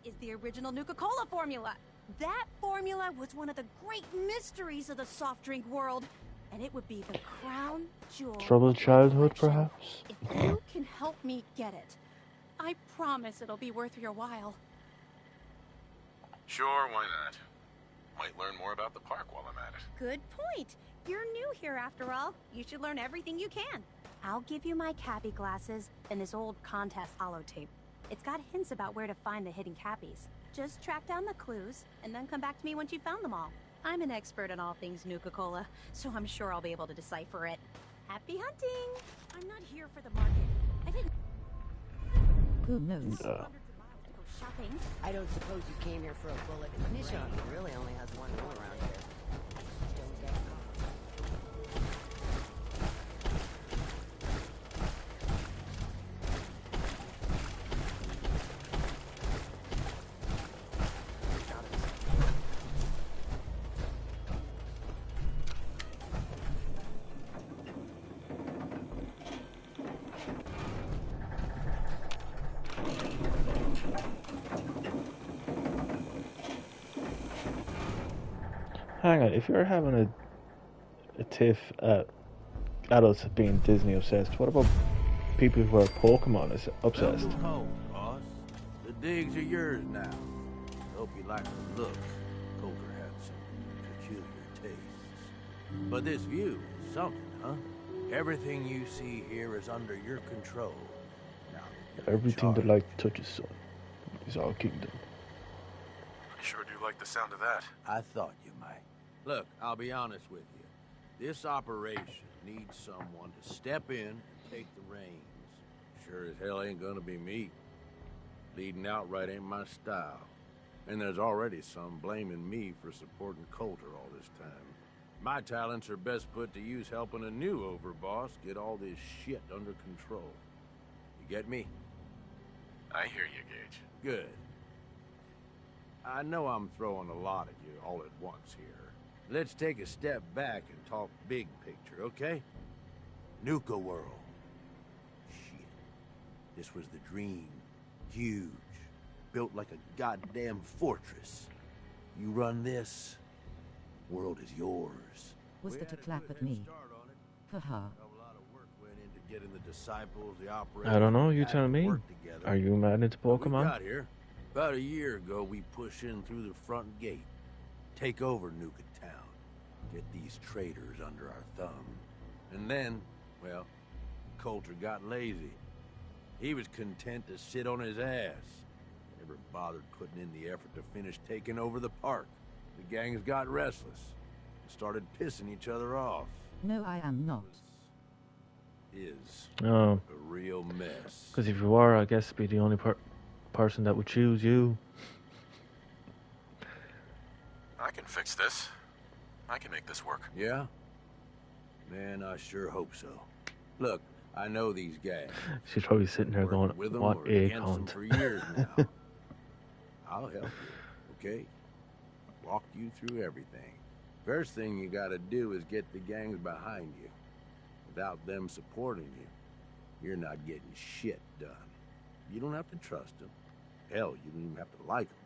is the original Nuka-Cola formula. That formula was one of the great mysteries of the soft drink world, and it would be the crown jewel. Troubled childhood, perhaps? If you can help me get it, I promise it'll be worth your while. Sure, why not? Might learn more about the park while I'm at it. Good point. You're new here after all. You should learn everything you can. I'll give you my Cappy glasses and this old contest holotape. It's got hints about where to find the hidden Cappies. Just track down the clues, and then come back to me once you've found them all. I'm an expert on all things Nuka-Cola, so I'm sure I'll be able to decipher it. Happy hunting! I'm not here for the market. I didn't... Who knows? Shopping. I don't suppose you came here for a bullet in the brain. He really only has one rule around here. Don't get caught. Hang on, if you're having a tiff at adults being Disney obsessed, what about people who are Pokemon obsessed? Welcome home, boss. The digs are yours now. Hope you like the look. Coulter had some peculiar tastes. But this view is something, huh? Everything you see here is under your control. Now, Everything that light touches, son, is our kingdom. I sure do like the sound of that. I thought you might. Look, I'll be honest with you. This operation needs someone to step in and take the reins. Sure as hell ain't gonna be me. Leading outright ain't my style. And there's already some blaming me for supporting Coulter all this time. My talents are best put to use helping a new overboss get all this shit under control. You get me? I hear you, Gage. Good. I know I'm throwing a lot at you all at once here. Let's take a step back and talk big picture, okay? Nuka World. Shit. This was the dream. Huge. Built like a goddamn fortress. You run this, world is yours. Was that a clap at me? Haha. Getting the disciples, the I don't know, you tell me. Are you mad into We Pokemon? got here. About a year ago, we push in through the front gate. Take over Nuka Town. Get these traitors under our thumb. And then, well, Coulter got lazy. He was content to sit on his ass. Never bothered putting in the effort to finish taking over the park. The gangs got restless and started pissing each other off. No, I am not. Is No. a real mess. Because if you are, I guess be the only person that would choose you. I can fix this. I can make this work. Yeah? Man, I sure hope so. Look, I know these guys. She's probably sitting there going, With them what or a against them cunt. for years now. I'll help you, okay? Walk you through everything. First thing you gotta do is get the gangs behind you. Without them supporting you, you're not getting shit done. You don't have to trust them. Hell, you don't even have to like them.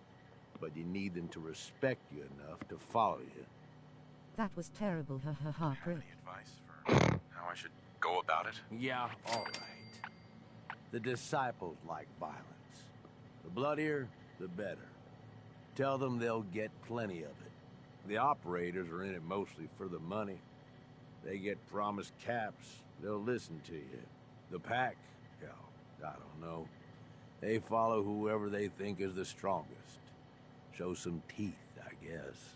But you need them to respect you enough to follow you. That was terrible, ha ha ha. Have any advice for how I should go about it? Yeah, all right. The disciples like violence. The bloodier, the better. Tell them they'll get plenty of it. The operators are in it mostly for the money. They get promised caps, they'll listen to you. The pack, hell, I don't know. They follow whoever they think is the strongest. Show some teeth, I guess.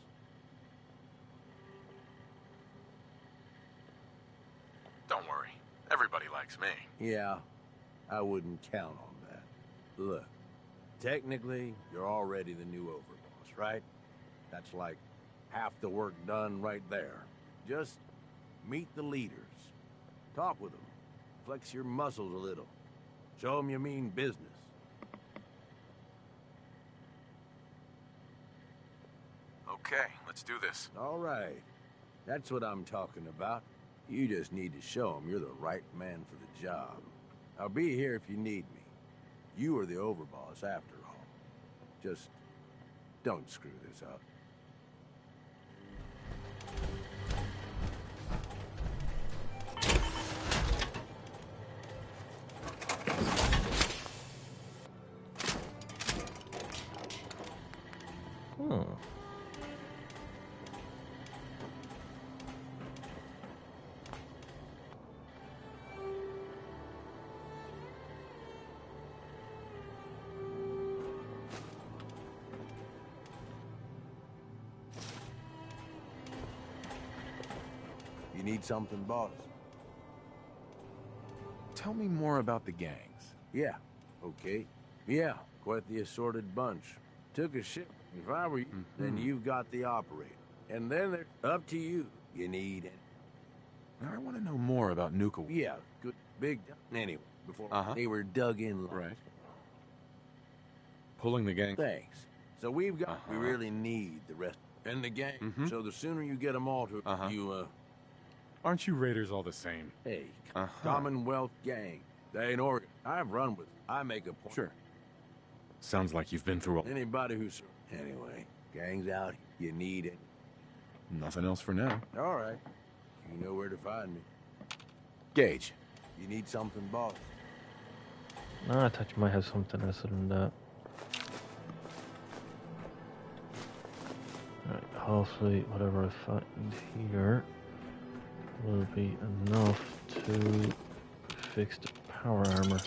Don't worry. Everybody likes me. Yeah, I wouldn't count on that. Look, technically, you're already the new overboss, right? That's like half the work done right there. Just meet the leaders. Talk with them. Flex your muscles a little. Show them you mean business. Okay, let's do this. All right. That's what I'm talking about. You just need to show them you're the right man for the job. I'll be here if you need me. You are the overboss after all. Just don't screw this up. need something, boss? Tell me more about the gangs. Yeah, okay. Yeah, quite the assorted bunch. Took a ship. If I were you, then you got the operator. And then they're up to you. You need it. I want to know more about Nuka. Yeah, good. Big. Anyway, before they were dug in. Right. Pulling the gang. Thanks. So we've got. We really need the rest. And the gang. So the sooner you get them all to you, Aren't you Raiders all the same? Hey, Commonwealth gang. They ain't Oregon. I've run with. I make a point. Sure. Sounds like you've been through all. Anybody who's. Anyway, gang's out. You need it. Nothing else for now. All right. You know where to find me. Gage. You need something, boss? I thought you might have something else than that. Right, hopefully whatever I find here will be enough to fix the power armor.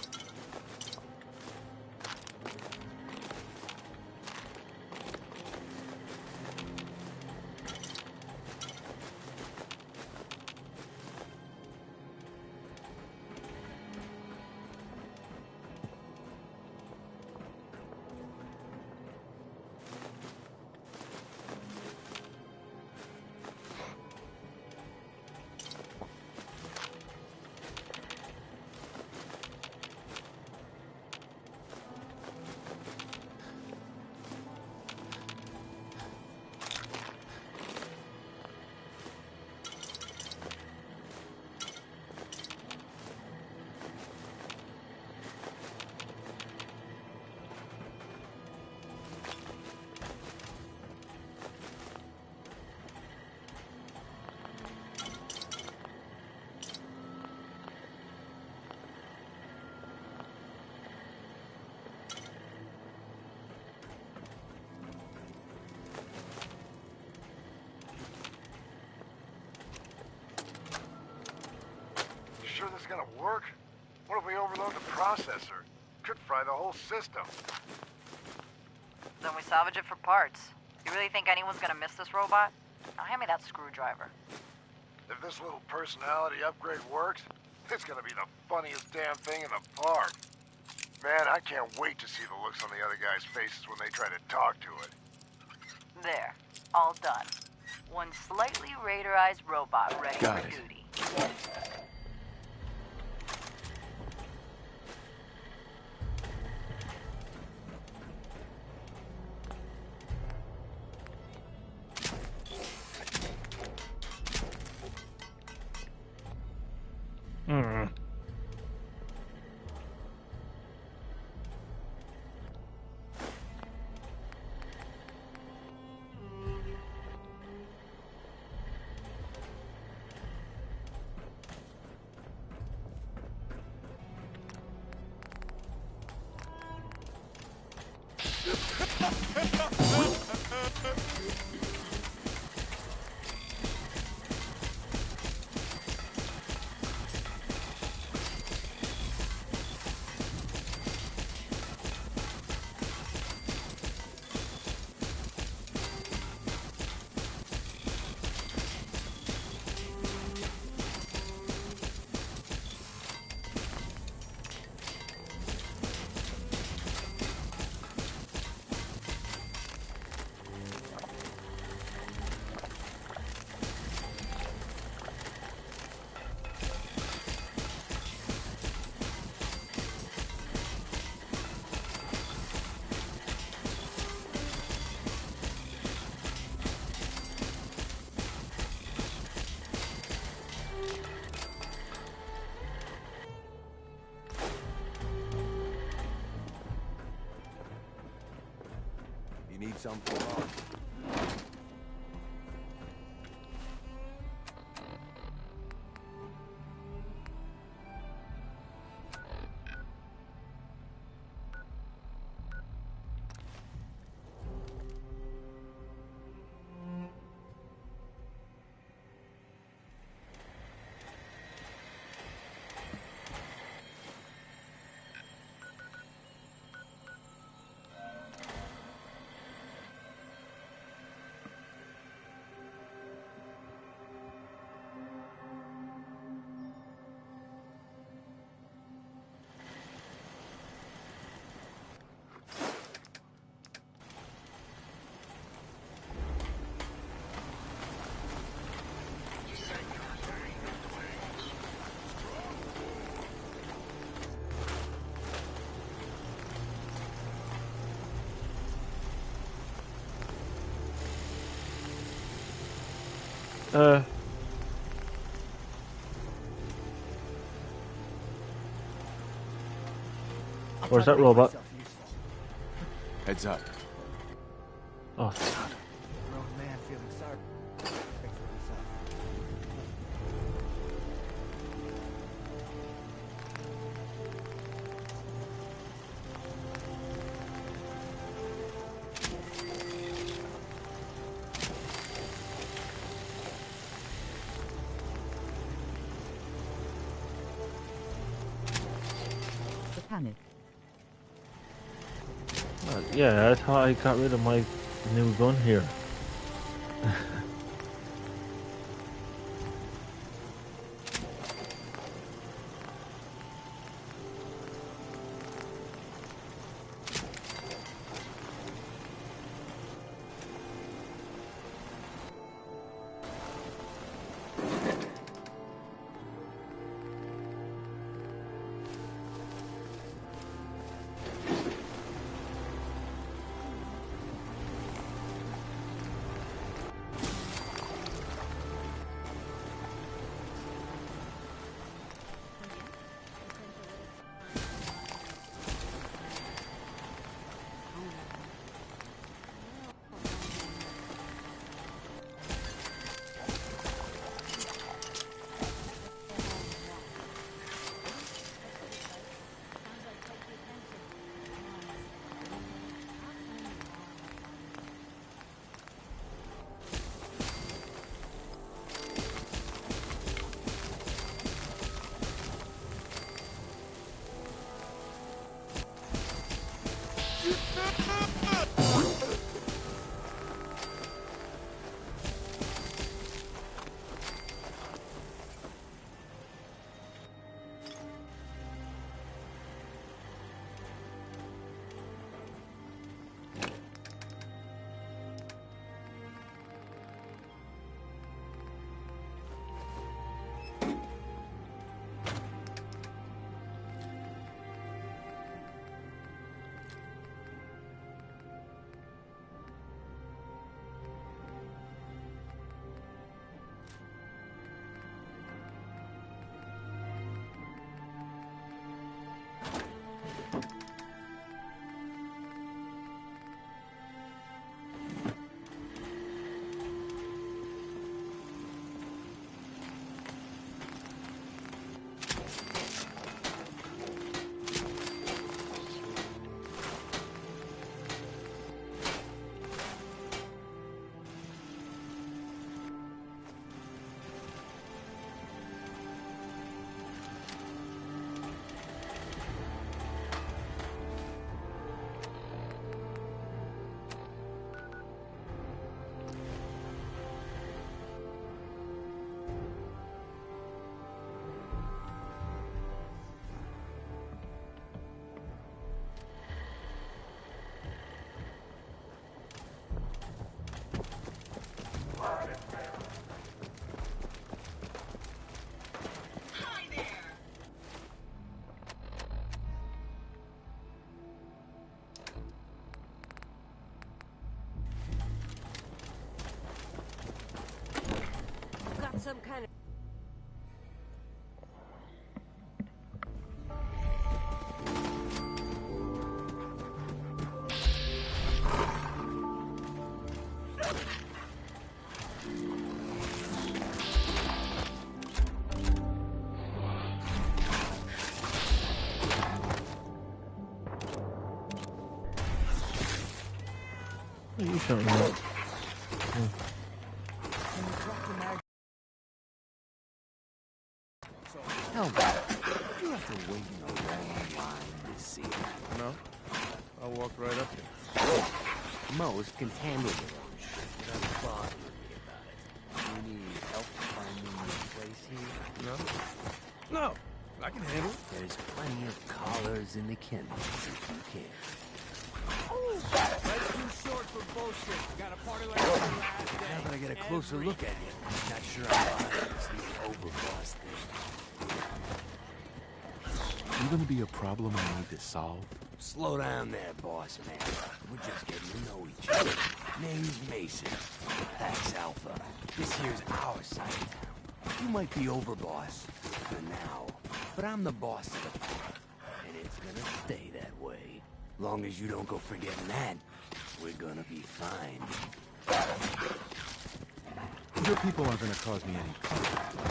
Sure this is gonna work? What if we overload the processor? Could fry the whole system. Then we salvage it for parts. You really think anyone's gonna miss this robot? Now hand me that screwdriver. If this little personality upgrade works, it's gonna be the funniest damn thing in the park. Man, I can't wait to see the looks on the other guys' faces when they try to talk to it. There. All done. One slightly raiderized robot ready Got for it. duty. You need something, boss? Where's that robot? Heads up. Oh, God. Grown man feeling sorry for himself. The panic. Yeah, I thought I got rid of my new gun here. Some kind of... What are you shouting about? Hell, you have to wait in a long line to see it. No, I'll walk right up here. Most can handle their own shit without bothering me about it. You need help finding your place here? No, I can handle it. There's plenty of collars in the kennels if you can. Life's too short for bullshit. Got a party like this last day. Now that I get a closer look at you, I'm not sure I buy the overboss thing. You gonna be a problem I need to solve? Slow down there, boss man. We're just getting to know each other. Name's Mason. The Pack's Alpha. This here's our side of town. You might be over, boss, for now. But I'm the boss of the Pack. And it's gonna stay that way. Long as you don't go forgetting that, we're gonna be fine. Your people aren't gonna cause me any trouble.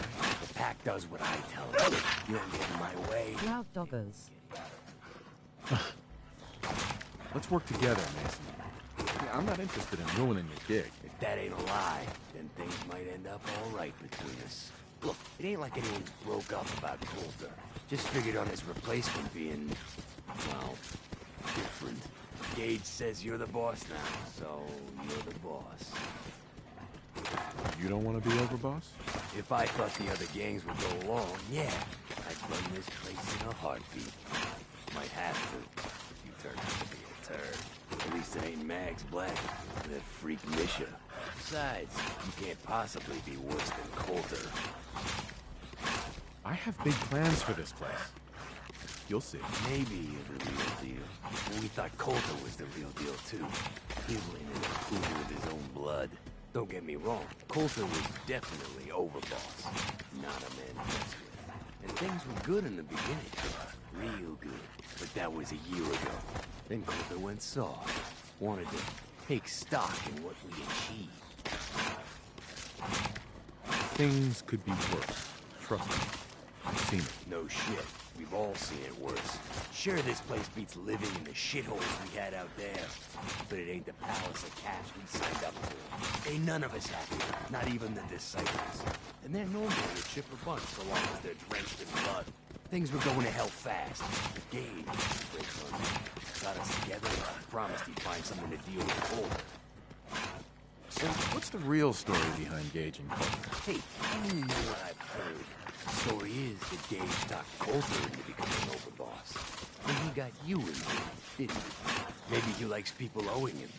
The Pack does what I tell them. You don't get in my way. Loud doggers. Let's work together, Mason. Yeah, I'm not interested in ruining your gig. If that ain't a lie, then things might end up all right between us. Look, it ain't like anyone broke up about Coulter. Just figured on his replacement being, well, different. Gage says you're the boss now, so you're the boss. You don't want to be overboss? If I thought the other gangs would go along, yeah, I'd run this place in a heartbeat. Might have to, if you turn out to be a turd. At least it ain't Max Black, that freak Misha. Besides, you can't possibly be worse than Coulter. I have big plans for this place. You'll see. Maybe you're the real deal. We thought Coulter was the real deal, too. Nibbling in a pool with his own blood. Don't get me wrong, Coulter was definitely overboss. Not a man to mess with. And things were good in the beginning. Real good. But that was a year ago. Then Coulter went soft. Wanted to take stock in what we achieved. Things could be worse. Trust me. I've seen it. No shit. We've all seen it worse. Sure, this place beats living in the shitholes we had out there. But it ain't the palace of cash we signed up for. Ain't none of us happy. Not even the Disciples. And they're normally a chipper bunch so long as they're drenched in blood. Things were going to hell fast. But Gage breaks on me. Got us together and promised he'd find something to deal with Coulter. So, what's the real story behind Gage and Coulter? Hey, I don't know what I've heard. The story is that Gage talked Coulter into becoming overboss. And he got you in here, didn't he? Maybe he likes people owing him.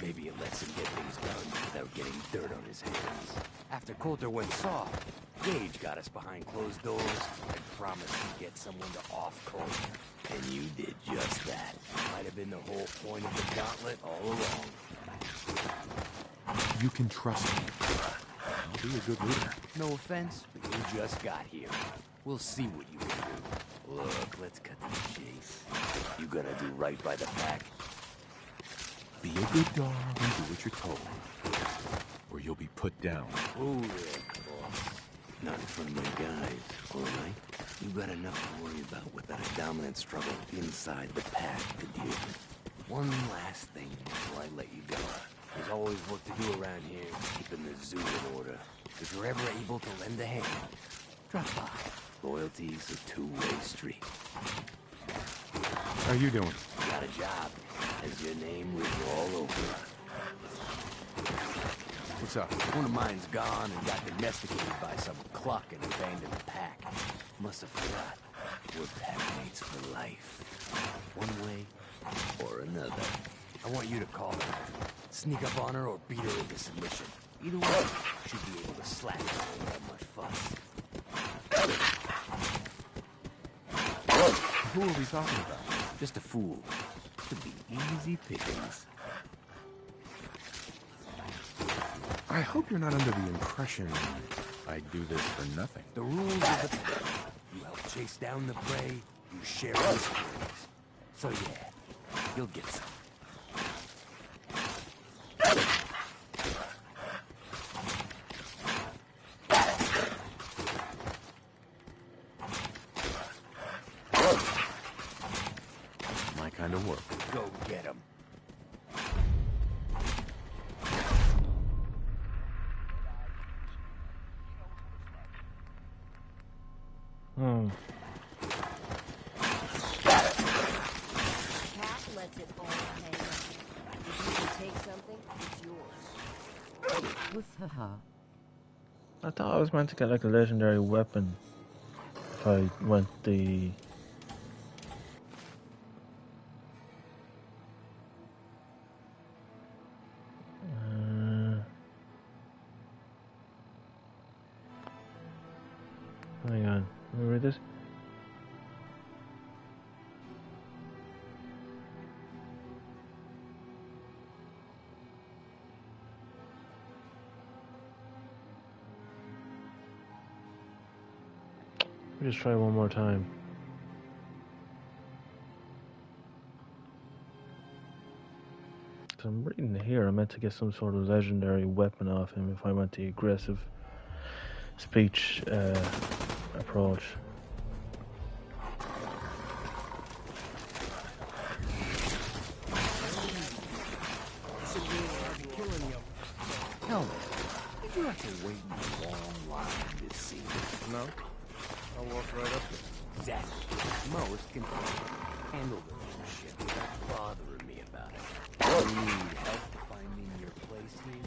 Maybe it lets him get things done without getting dirt on his hands. After Coulter went soft, Gage got us behind closed doors and promised he'd get someone to off Coulter. And you did just that. Might have been the whole point of the gauntlet all along. You can trust me. I'll be a good leader. No offense, but you just got here. We'll see what you can do. Look, let's cut to the chase. You gotta do right by the Pack. Be a good dog and do what you're told. Or you'll be put down. Oh, yeah, boss. Not in front of my guys, all right? You got enough to worry about without a dominant struggle inside the Pack to deal with. One last thing before I let you go. There's always work to do around here, keeping the zoo in order. If you're ever able to lend a hand, drop by. Loyalty's a two-way street. How you doing? Got a job. Has your name written all over it. What's up? One of mine's gone and got domesticated by some cluck and abandoned the Pack. Must have forgot. We're packmates for life. One way or another. I want you to call her. Sneak up on her or beat her into submission. Either way, she'd be able to slap her without that much fuss. Who are we talking about? Just a fool. Should be easy pickings. I hope you're not under the impression I do this for nothing. The rules of the play. You help chase down the prey, you share the spoils. So yeah, you'll get some. My kind of work. Go get him. Cat lets it all hang out. If you can take something, it's yours. With haha. I thought I was meant to get like a legendary weapon if I went the hang on, let me read this. Let me just try one more time. So I'm reading here, I meant to get some sort of legendary weapon off him if I went the aggressive speech approach. Tell me, did you have to wait in a long line to see me? No, I'll walk right up there. Exactly. Most can handle their own shit without bothering me about it. You need help finding your place here?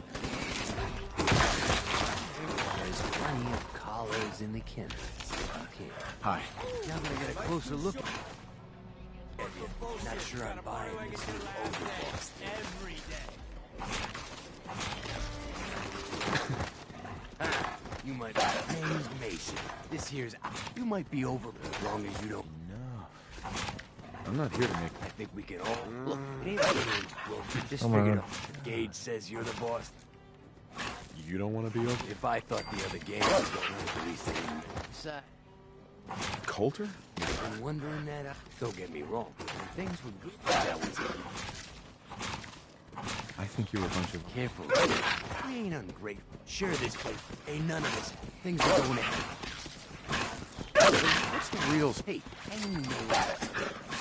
There's plenty of collars in the kennels. Okay. Hi. Now I'm gonna get a closer look at you. Not sure I'm buying this new overboss thing. Every day. You might be James Mason. This here's... You might be over as long as you don't... Enough. I'm not here to make... I think we can all... Look, it ain't like we'll just figure it out. Gage says you're the boss. You don't want to be over? If I thought the other gang was going to police him... Besides... Coulter? I've been wondering that... Don't get me wrong. When things were good, that was it. I think you're a bunch of... Careful. We ain't ungrateful. Sure, this place ain't none of us. Things are going to happen. What's the real... Hey, I know that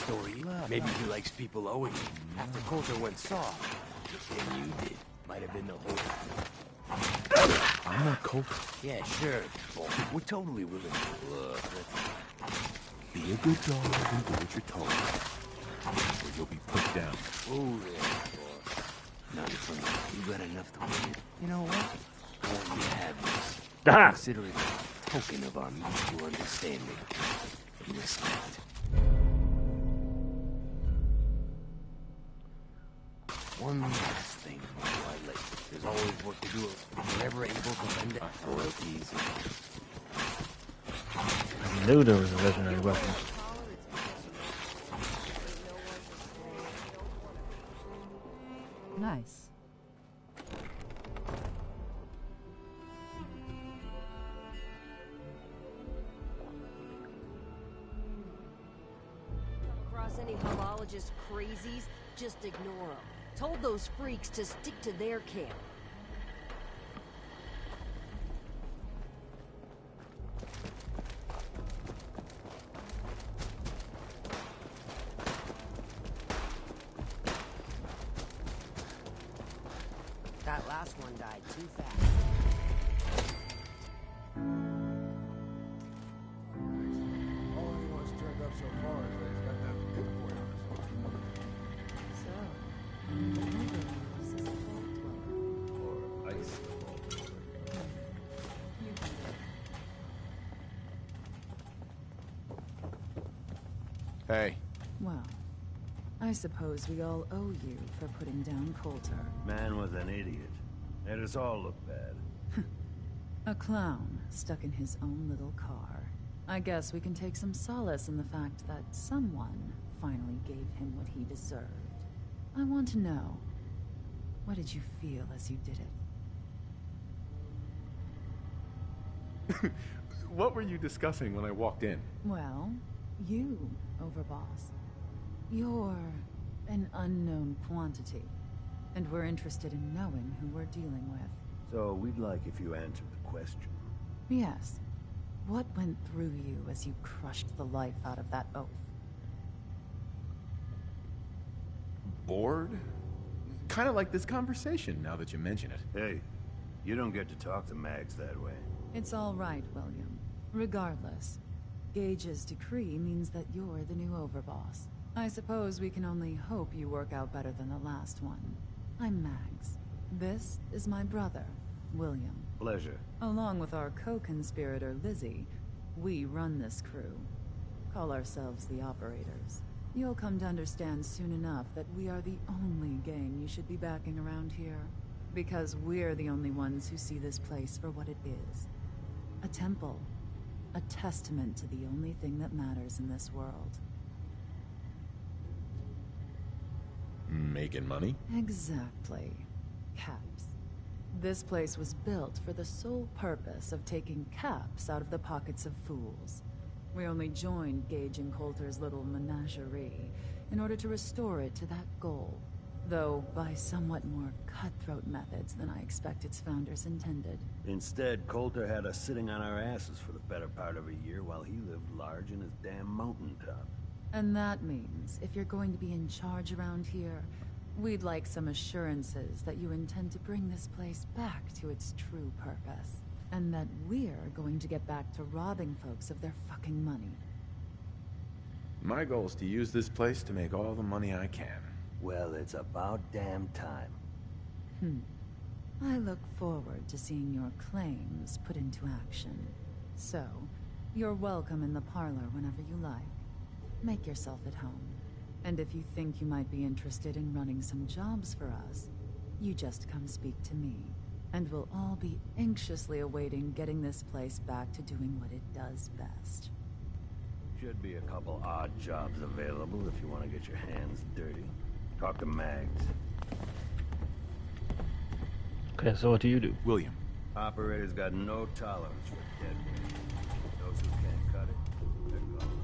story. Maybe he likes people owing him. After Coulter went soft, and you did. Might have been the whole... I'm not Coulter. Yeah, sure. Well, we're totally willing to look. Be a good dog and do what you're told. Or you'll be put down. Oh, yeah. None from you. You got enough to win it. You know what? I want you to have this. Consider it a token of our mutual understanding and respect. One last thing before I let you. There's always work to do if you're ever able to lend out royalties. I knew there was a legendary weapon. Nice. Come across any hubologist crazies, just ignore them. Told those freaks to stick to their camp. That last one died too fast. All anyone's turned up so far is that he's got that big boy on his Or ice. Hey. Well, I suppose we all owe you for putting down Coulter. Man was an idiot. Made us all look bad. A clown stuck in his own little car. I guess we can take some solace in the fact that someone finally gave him what he deserved. I want to know, what did you feel as you did it? What were you discussing when I walked in? Well, you, Overboss. You're an unknown quantity, and we're interested in knowing who we're dealing with. So we'd like if you answered the question. Yes. What went through you as you crushed the life out of that oaf? Bored? Kind of like this conversation, now that you mention it. Hey, you don't get to talk to Mags that way. It's all right, William. Regardless, Gage's decree means that you're the new Overboss. I suppose we can only hope you work out better than the last one. I'm Mags. This is my brother, William. Pleasure. Along with our co-conspirator, Lizzie, we run this crew. Call ourselves the Operators. You'll come to understand soon enough that we are the only gang you should be backing around here. Because we're the only ones who see this place for what it is. A temple. A testament to the only thing that matters in this world. Making money? Exactly. Caps. This place was built for the sole purpose of taking caps out of the pockets of fools. We only joined Gage and Coulter's little menagerie in order to restore it to that goal, though by somewhat more cutthroat methods than I expect its founders intended. Instead, Coulter had us sitting on our asses for the better part of a year while he lived large in his damn mountaintop. And that means, if you're going to be in charge around here, we'd like some assurances that you intend to bring this place back to its true purpose. And that we're going to get back to robbing folks of their fucking money. My goal is to use this place to make all the money I can. Well, it's about damn time. I look forward to seeing your claims put into action. So, you're welcome in the parlor whenever you like. Make yourself at home. And if you think you might be interested in running some jobs for us, you just come speak to me. And we'll all be anxiously awaiting getting this place back to doing what it does best. Should be a couple odd jobs available if you want to get your hands dirty. Talk to Mags. Okay, so what do you do? William. Operator's got no tolerance for dead weight. Those who can't cut it, they're gone.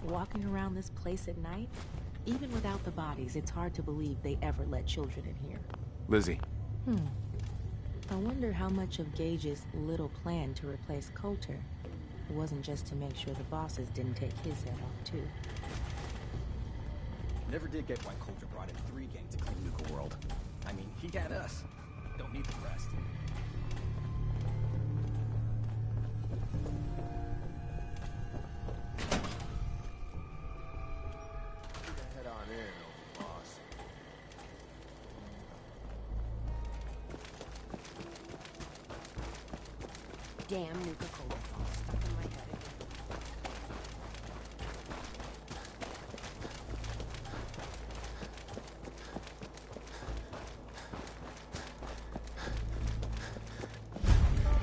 Walking around this place at night, even without the bodies, it's hard to believe they ever let children in here. Lizzie. I wonder how much of Gage's little plan to replace Coulter wasn't just to make sure the bosses didn't take his head off, too. Never did get why Coulter brought in 3 gangs to clean Nuka World. I mean, he had us. Don't need the rest. Head on in, old boss. Damn Nuka-Cola stuck in my head again.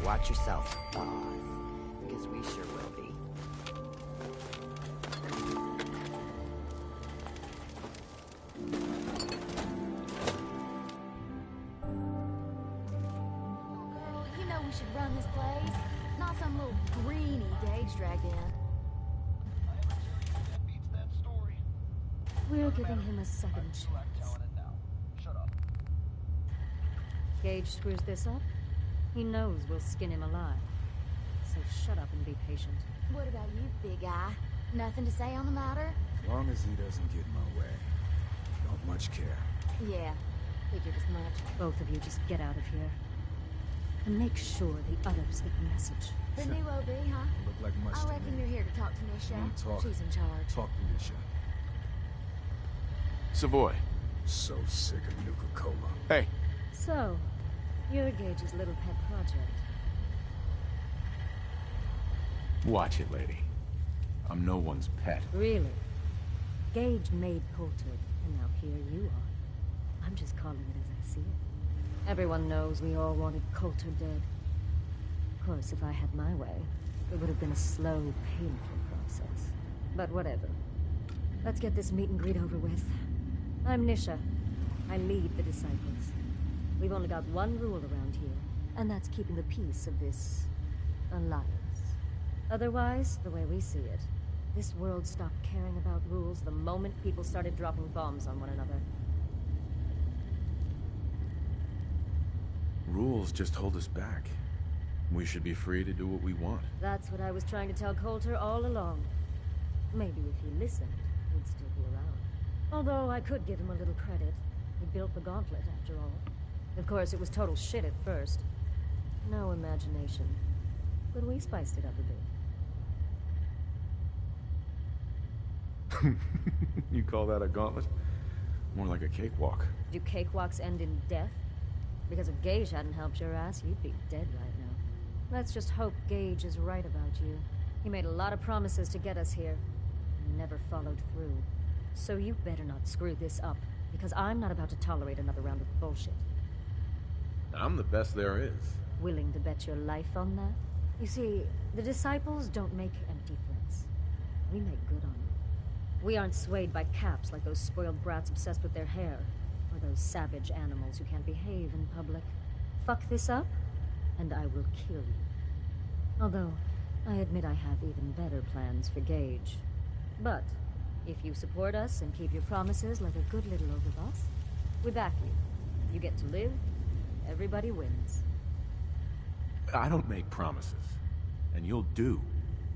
Watch yourself, boss, because we sure will be. Girl, you know we should run this place. Not some little greenie Gage dragged in. We're giving him a second chance. Gage screws this up, he knows we'll skin him alive. So shut up and be patient. What about you, big eye? Nothing to say on the matter? As long as he doesn't get in my way. Don't much care. Yeah, figured as much. Both of you just get out of here. And make sure the others get the message. The new OB, huh? Look like much I to reckon me. you're here to talk to Nisha. Talk. She's in charge. Talk to Nisha. Savoy. So sick of Nuka-Cola. Hey. So, you're Gage's little pet project. Watch it, lady. I'm no one's pet. Really? Gage made Coulter, and now here you are. I'm just calling it as I see it. Everyone knows we all wanted Coulter dead. Of course, if I had my way, it would have been a slow, painful process. But whatever. Let's get this meet and greet over with. I'm Nisha. I lead the Disciples. We've only got one rule around here, and that's keeping the peace of this alliance. Otherwise, the way we see it, this world stopped caring about rules the moment people started dropping bombs on one another. Rules just hold us back. We should be free to do what we want. That's what I was trying to tell Coulter all along. Maybe if he listened, he'd still be around. Although I could give him a little credit. He built the gauntlet, after all. Of course, it was total shit at first. No imagination. But we spiced it up a bit. You call that a gauntlet? More like a cakewalk. Do cakewalks end in death? Because if Gage hadn't helped your ass, you'd be dead right now. Let's just hope Gage is right about you. He made a lot of promises to get us here, and never followed through. So you better not screw this up, because I'm not about to tolerate another round of bullshit. I'm the best there is. Willing to bet your life on that? You see, the Disciples don't make empty threats. We make good on them. We aren't swayed by caps like those spoiled brats obsessed with their hair, or are those savage animals who can't behave in public. Fuck this up, and I will kill you. Although, I admit I have even better plans for Gage. But, if you support us and keep your promises like a good little overboss, we back you. You get to live, everybody wins. I don't make promises, and you'll do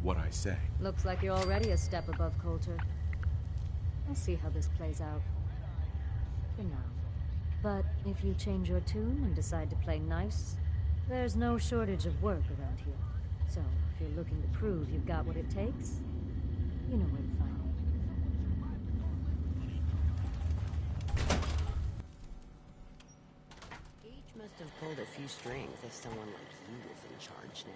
what I say. Looks like you're already a step above Coulter. I'll see how this plays out. For now. But if you change your tune and decide to play nice, there's no shortage of work around here. So, if you're looking to prove you've got what it takes, you know where to find me. Gage must have pulled a few strings if someone like you is in charge now.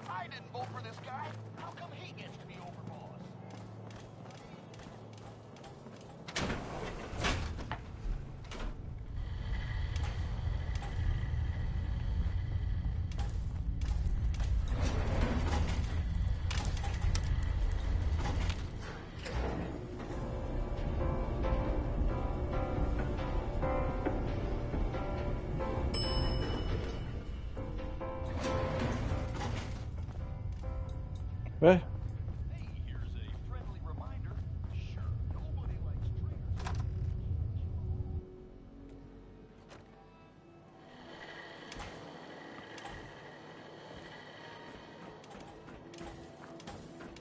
I didn't vote for this guy. How come he gets to be overboss? Right.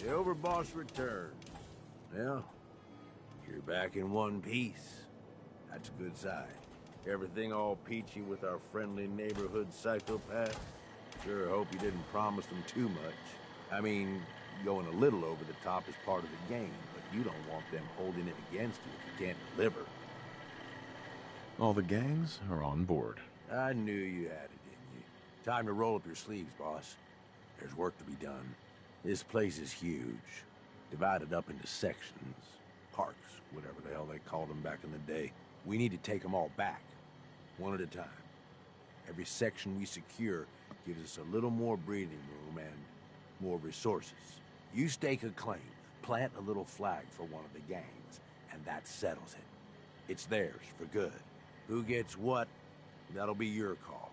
The overboss returns. Well, you're back in one piece. That's a good sign. Everything all peachy with our friendly neighborhood psychopath? Sure hope you didn't promise them too much. I mean, going a little over the top is part of the game, but you don't want them holding it against you if you can't deliver. All the gangs are on board. I knew you had it in you. Time to roll up your sleeves, boss. There's work to be done. This place is huge. Divided up into sections. Parks, whatever the hell they called them back in the day. We need to take them all back. One at a time. Every section we secure gives us a little more breathing room and more resources. You stake a claim, plant a little flag for one of the gangs, and that settles it. It's theirs for good. Who gets what, that'll be your call.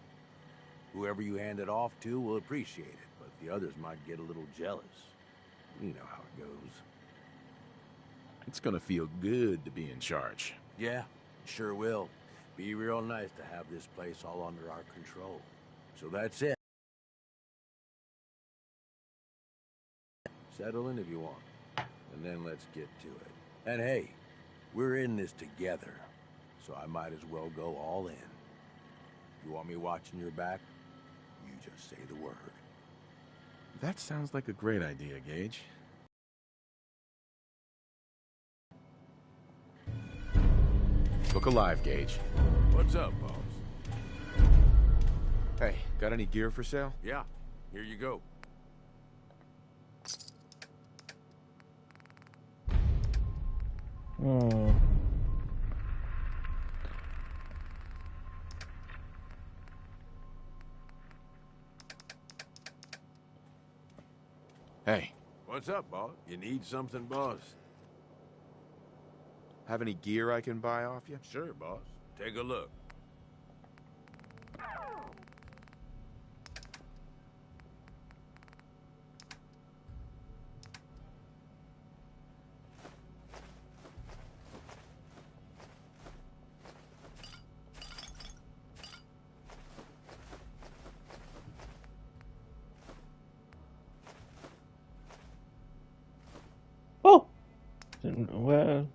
Whoever you hand it off to will appreciate it, but the others might get a little jealous. You know how it goes. It's gonna feel good to be in charge. Yeah, sure will. Be real nice to have this place all under our control. So that's it. Settle in if you want, and then let's get to it. And hey, we're in this together, so I might as well go all in. You want me watching your back? You just say the word. That sounds like a great idea, Gage. Look alive, Gage. What's up, boss? Hey, got any gear for sale? Yeah, here you go. Oh. Hey. What's up, boss? You need something, boss? Have any gear I can buy off you? Sure, boss. Take a look. Oh! Well...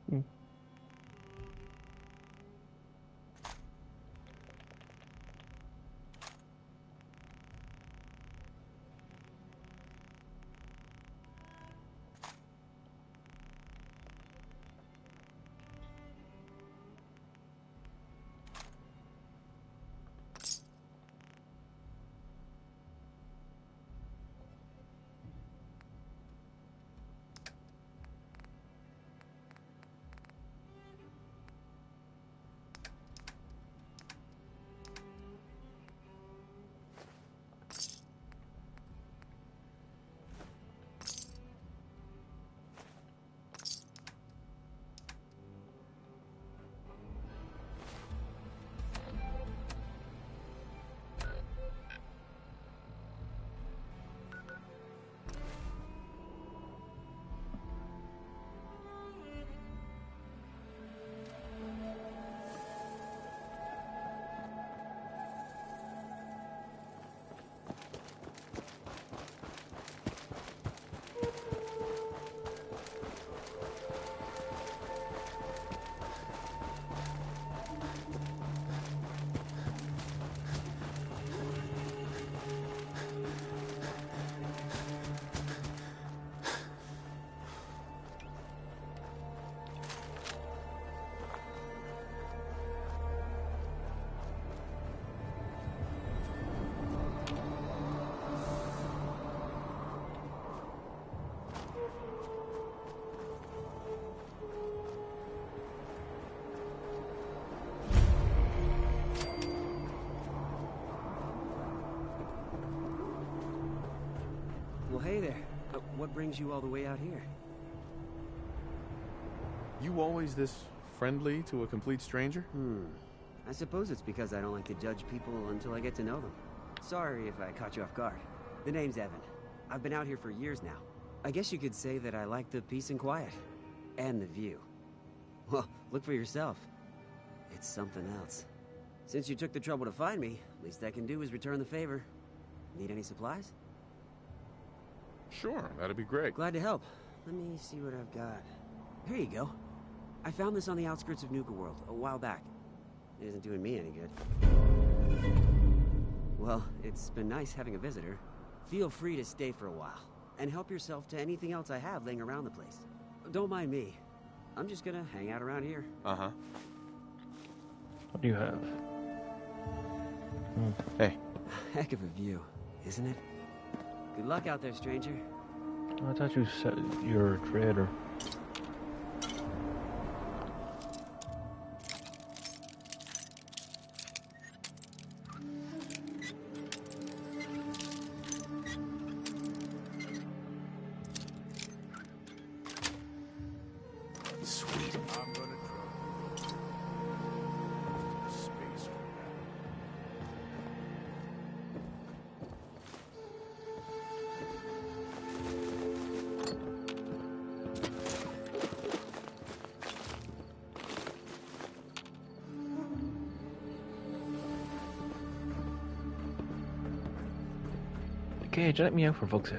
what brings you all the way out here? You always this friendly to a complete stranger? I suppose it's because I don't like to judge people until I get to know them. Sorry if I caught you off guard. The name's Evan. I've been out here for years now. I guess you could say that I like the peace and quiet. And the view. Well, look for yourself. It's something else. Since you took the trouble to find me, least I can do is return the favor. Need any supplies? Sure, that'd be great. Glad to help. Let me see what I've got. Here you go. I found this on the outskirts of Nuka World a while back. It isn't doing me any good. Well, it's been nice having a visitor. Feel free to stay for a while, and help yourself to anything else I have laying around the place. Don't mind me. I'm just gonna hang out around here. Uh-huh. What do you have? Hey. Heck of a view, isn't it? Good luck out there, stranger. I thought you said you're a trader. Sweet. I'm gonna try. Space. Gage, let me out for fuck's sake.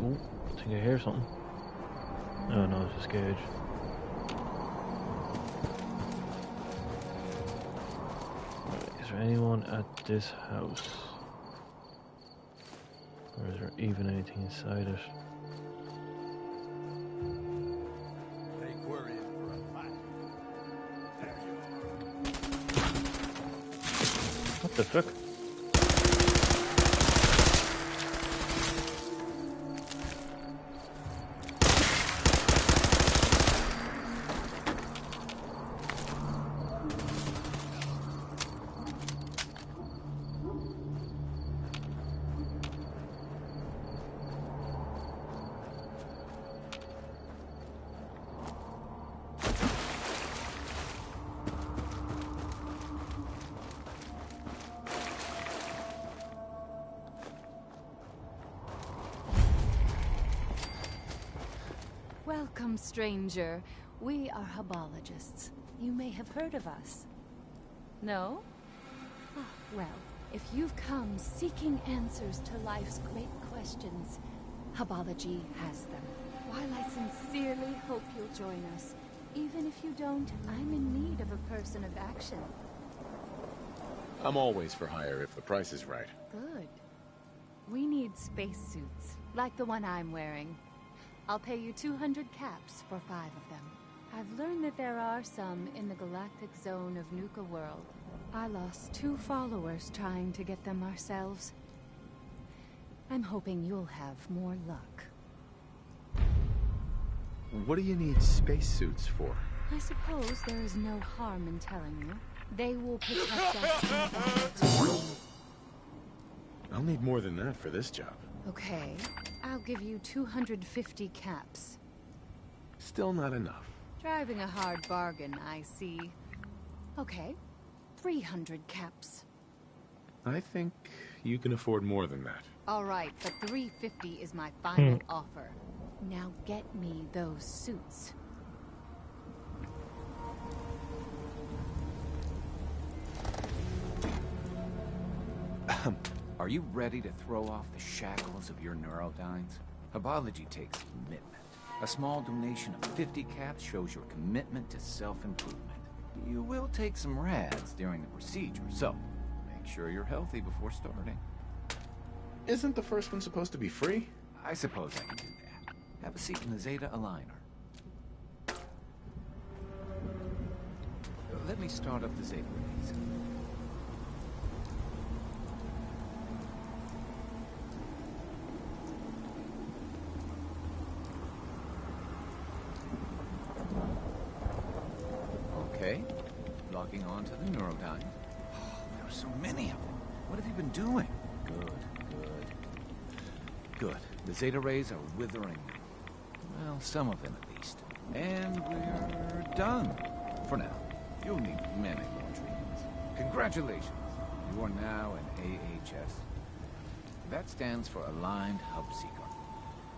Ooh, I think I hear something. Oh no, it's just Gage. Right, is there anyone at this house? Or is there even anything inside it? Think we're in for a fight. There you What the fuck? Welcome, stranger. We are Habologists. You may have heard of us. No? Oh, well, if you've come seeking answers to life's great questions, Habology has them. While I sincerely hope you'll join us, even if you don't, I'm in need of a person of action. I'm always for hire if the price is right. Good. We need spacesuits, like the one I'm wearing. I'll pay you 200 caps for 5 of them. I've learned that there are some in the galactic zone of Nuka World. I lost 2 followers trying to get them ourselves. I'm hoping you'll have more luck. What do you need spacesuits for? I suppose there is no harm in telling you. They will protect us from battle. I'll need more than that for this job. Okay, I'll give you 250 caps. Still not enough. Driving a hard bargain, I see. Okay, 300 caps. I think you can afford more than that. All right, but 350 is my final offer. Now get me those suits. Are you ready to throw off the shackles of your neurodynes? Habology takes commitment. A small donation of 50 caps shows your commitment to self-improvement. You will take some rads during the procedure, so make sure you're healthy before starting. Isn't the first one supposed to be free? I suppose I can do that. Have a seat in the Zeta Aligner. Let me start up the Zeta rays. Okay, logging on to the Neurodyne. Oh, there are so many of them. What have you been doing? Good. The Zeta rays are withering. Well, some of them at least. And we're done. For now. You'll need many more treatments. Congratulations. You are now an AHS. That stands for Aligned Hub Seeker.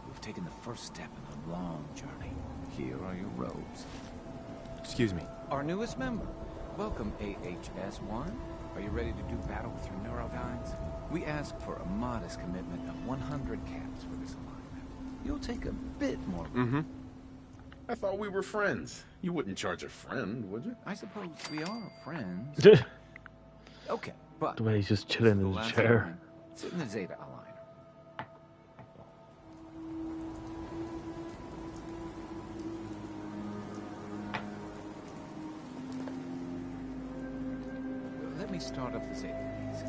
You've taken the first step in a long journey. Here are your robes. Excuse me. Our newest member. Welcome, AHS-1. Are you ready to do battle with your Neurodynes? We ask for a modest commitment of 100 caps for this alignment. You'll take a bit more. Mm-hmm. I thought we were friends. You wouldn't charge a friend, would you? I suppose we are friends. Okay, but... The way he's just chilling in his chair. Sit in the Zeta Aligner. Let me start up the Zeta rays.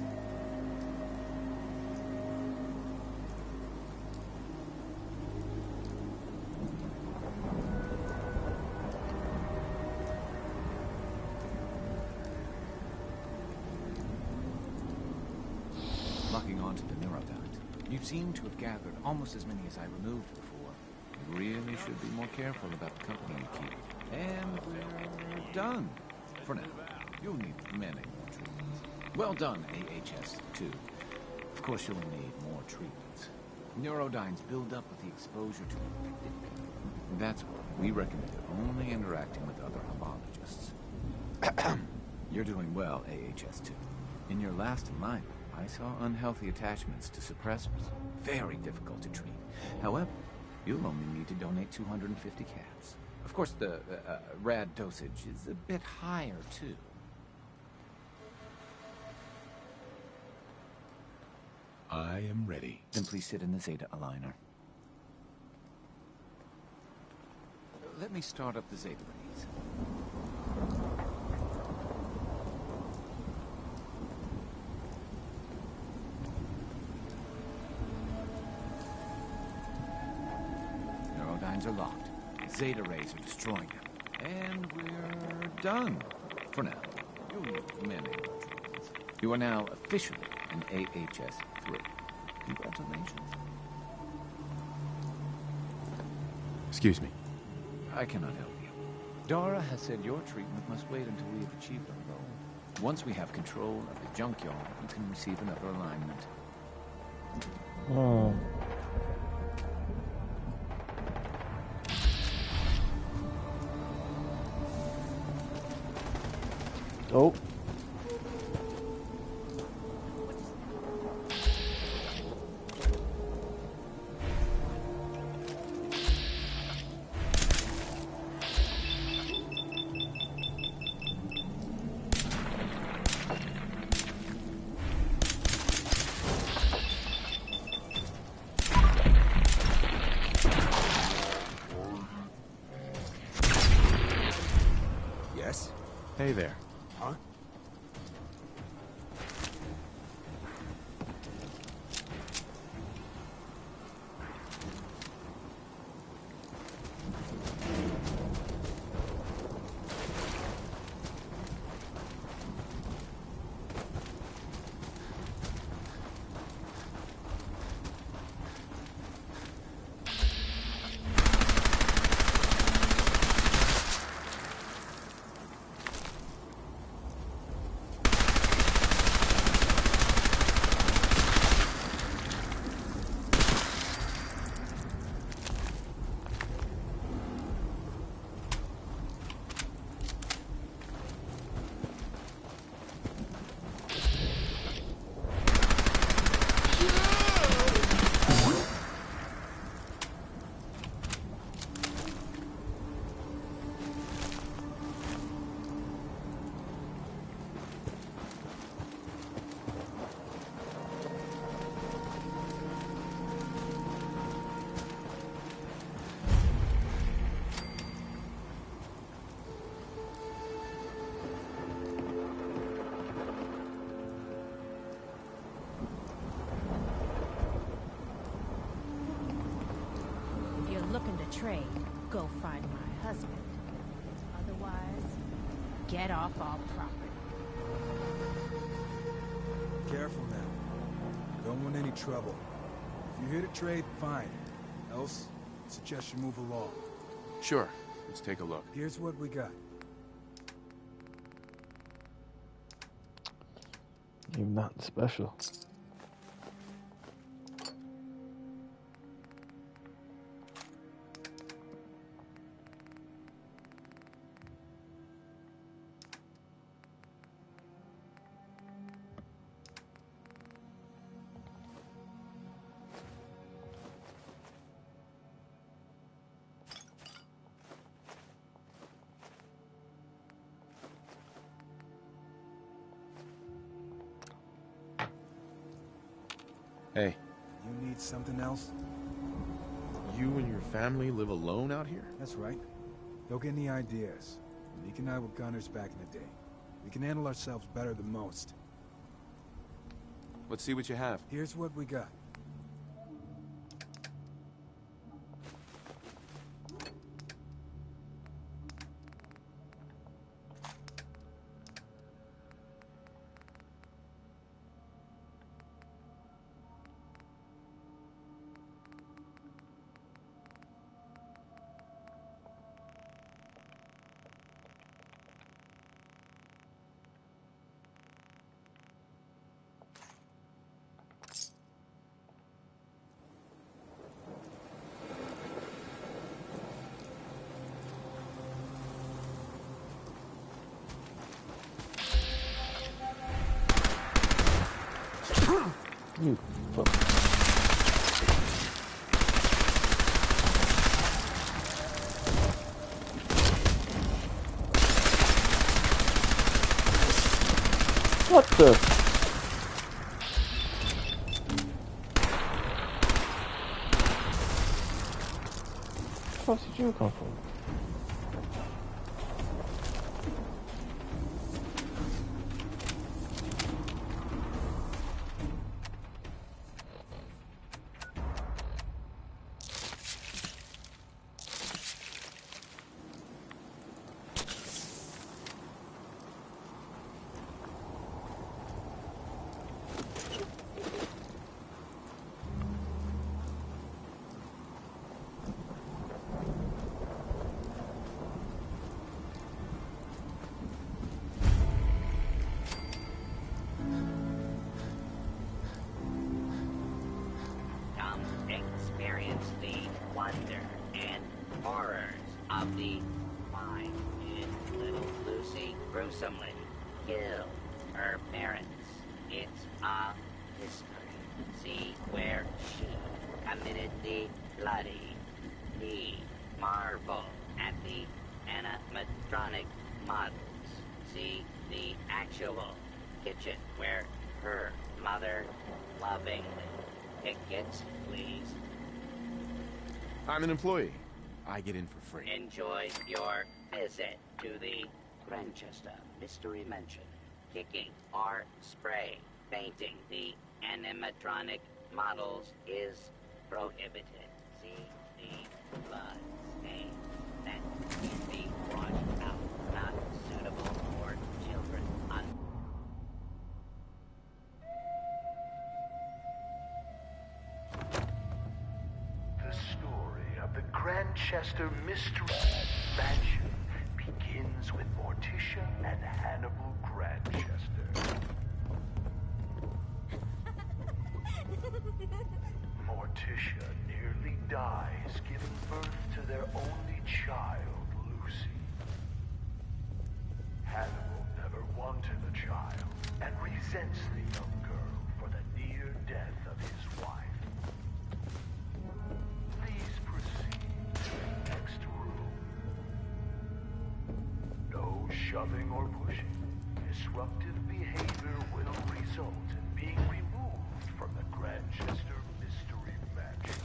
Locking onto the Neurodynes. You seem to have gathered almost as many as I removed before. You really should be more careful about the company you keep. And we're done. For now. You'll need many more treatments. Well done, AHS-2. Of course you'll need more treatments. Neurodynes build up with the exposure to infected people. That's why we recommend only interacting with other homologists. You're doing well, AHS-2. In your last alignment, I saw unhealthy attachments to suppressors. Very difficult to treat. However, you'll only need to donate 250 caps. Of course, the rad dosage is a bit higher, too. I am ready. Then please sit in the Zeta Aligner. Let me start up the Zeta rays. Neurodynes are locked. Zeta rays are destroying them. And we're done. For now. You'll need many more treatments. You are now officially an AHS-3. Congratulations. Excuse me. I cannot help you. Dara has said your treatment must wait until we have achieved our goal. Once we have control of the junkyard, you can receive another alignment. Oh. Oh. Yes? Hey there. Huh? trade, go find my husband. Otherwise, get off our property. Careful now. Don't want any trouble. If you're here to trade, fine. Else, I suggest you move along. Sure. Let's take a look. Here's what we got. You've nothing special. Hey. You need something else? You and your family live alone out here? That's right. Don't get any ideas. Meek and I were gunners back in the day. We can handle ourselves better than most. Let's see what you have. Here's what we got. You fuck. What the? Where did you come from? Experience the wonder and horrors of the fine in little Lucy gruesomely killed her parents. It's a history. See where she committed the bloody. The marvel at the animatronic models. See the actual kitchen where her mother lovingly tickets, please. I'm an employee. I get in for free. Enjoy your visit to the Grantchester Mystery Mansion. Kicking or spray painting the animatronic models is prohibited. See the blood stain that can be washed out. Not suitable for children. The story of the Grantchester Mystery Mansion begins with Morticia and Hannibal Grantchester. Morticia nearly dies giving birth to their only child, Lucy. Hannibal never wanted a child and resents the young girl for the near death of his wife. Please proceed to the next room. No shoving or pushing. Disruptive behavior will result in being removed from the Grantchester Mystery Mansion.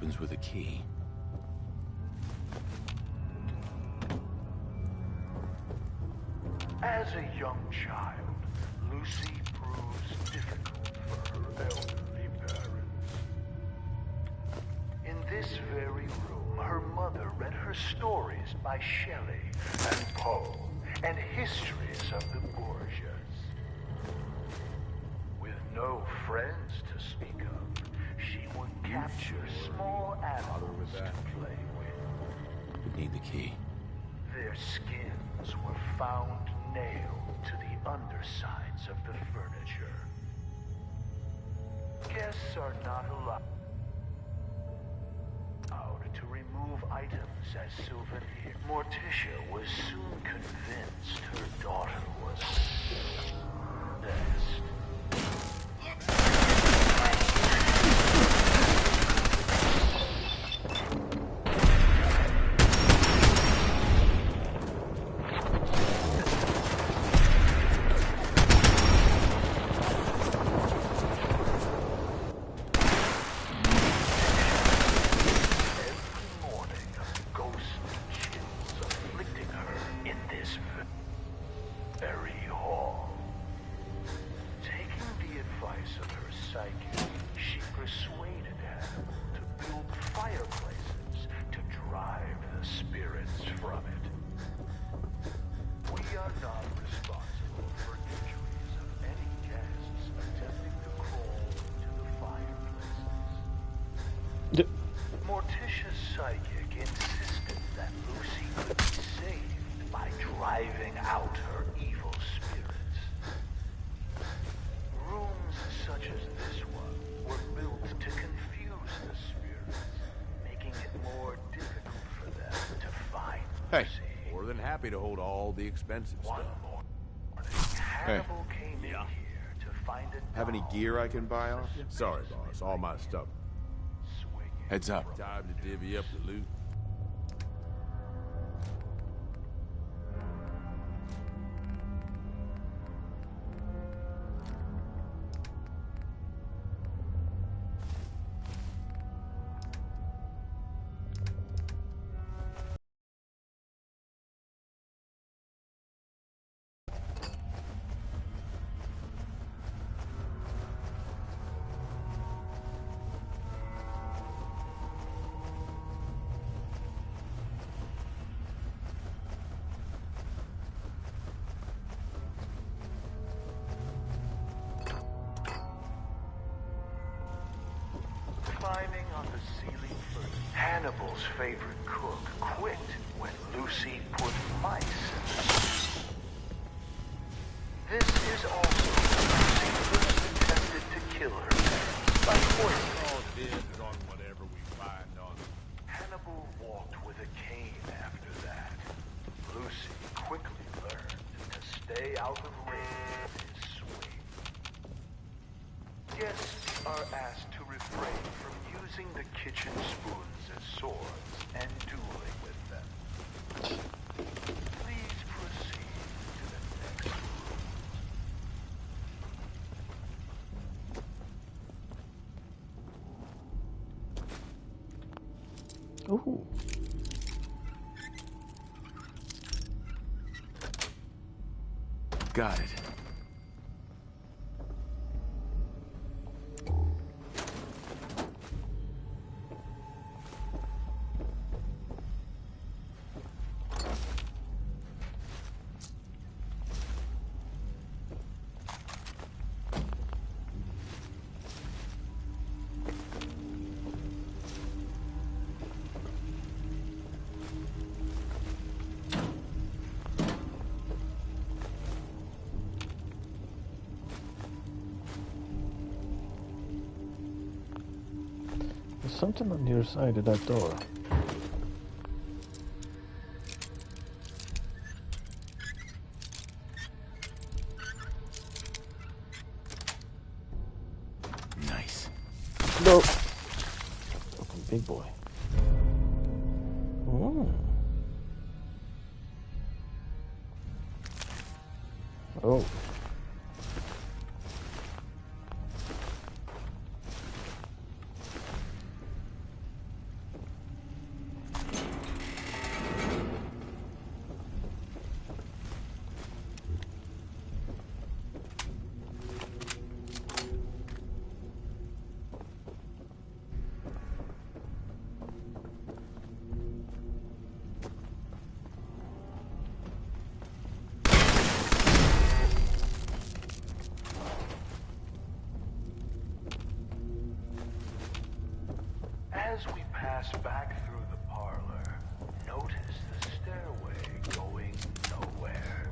opens with a key. As a young child, Lucy proves difficult for her elderly parents. In this very room, her mother read her stories by Shelley and Poe, and histories of the Borgias. With no friends to speak of, she would capture small animals to play with. We need the key. Their skins were found nailed to the undersides of the furniture. Guests are not allowed to remove items as souvenirs. Morticia was soon convinced her daughter was best. Morticia's psychic insisted that Lucy could be saved by driving out her evil spirits. Rooms such as this one were built to confuse the spirits, making it more difficult for them to find Hey, more than happy to hold all the expensive stuff. Hannibal came in here to find a Have any gear I can buy off you? Sorry, boss. All my stuff. Heads up. Time to divvy up the loot. Climbing on the ceiling further. Hannibal's favorite cook quit when Lucy put mice in the soup. This is also when Lucy first attempted to kill her parents by poisoning. All dead on whatever we find on them. Hannibal walked with a cane after that. Lucy quickly learned to stay out of range of his swing. Guests are asked to refrain from using the kitchen spoons as swords and dueling with them. Please proceed to the next room. Ooh. Got it. There's something on the other side of that door. Nice. No. Fucking big boy. Ooh. Oh. As we pass back through the parlor, notice the stairway going nowhere.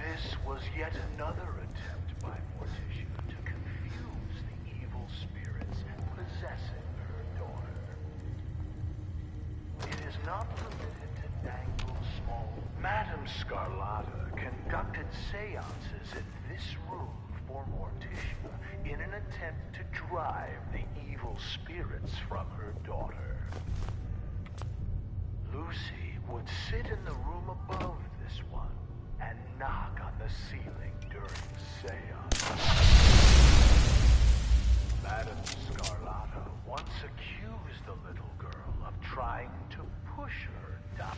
This was yet another attempt by Morticia to confuse the evil spirits possessing her daughter. It is not permitted to dangle small. Madame Scarlata conducted seances in this room for Morticia in an attempt to drive the evil spirits from her daughter. Lucy would sit in the room above this one and knock on the ceiling during the seance. Madame Scarlata once accused the little girl of trying to push her down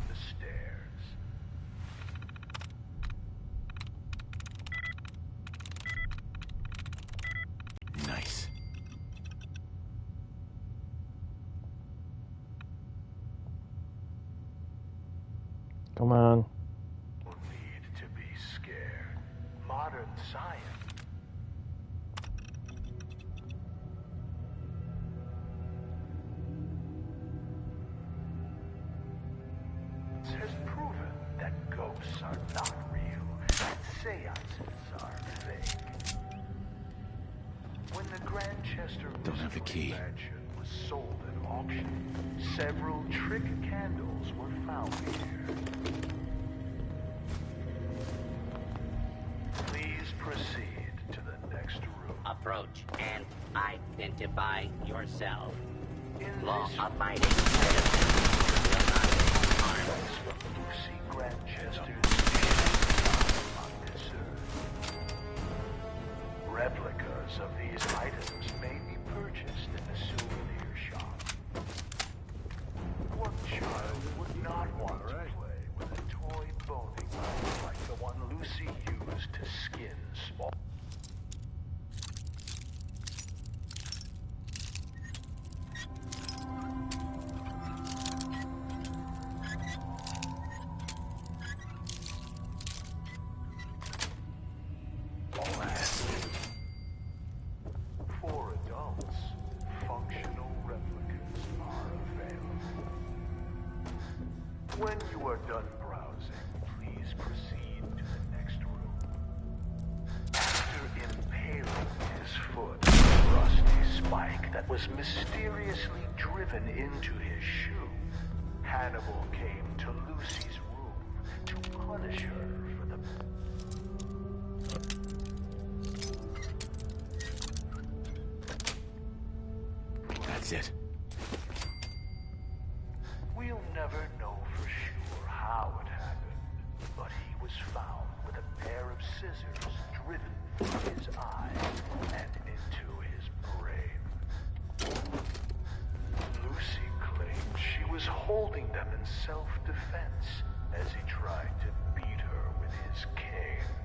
the stairs. Nice. Come on. Need to be scared. Modern science has proven that ghosts are not real and seances are fake. When the Grantchester Don't have the key. Mansion was sold at auction, several trick candles were found here. Please proceed to the next room. Approach and identify yourself. In Law-abiding Lucy Grantchester's on this earth. Replicas of these items may be purchased in the souvenir shop. What child would not want to play with a toy boning knife like the one Lucy used to skin small? For adults, functional replicas are available. When you are done browsing, please proceed to the next room. After impaling his foot with a rusty spike that was mysteriously driven into his shoe, Hannibal came to Lucy's room to punish her for the That's it. We'll never know for sure how it happened, but he was found with a pair of scissors driven through his eyes and into his brain. Lucy claimed she was holding them in self-defense as he tried to beat her with his cane.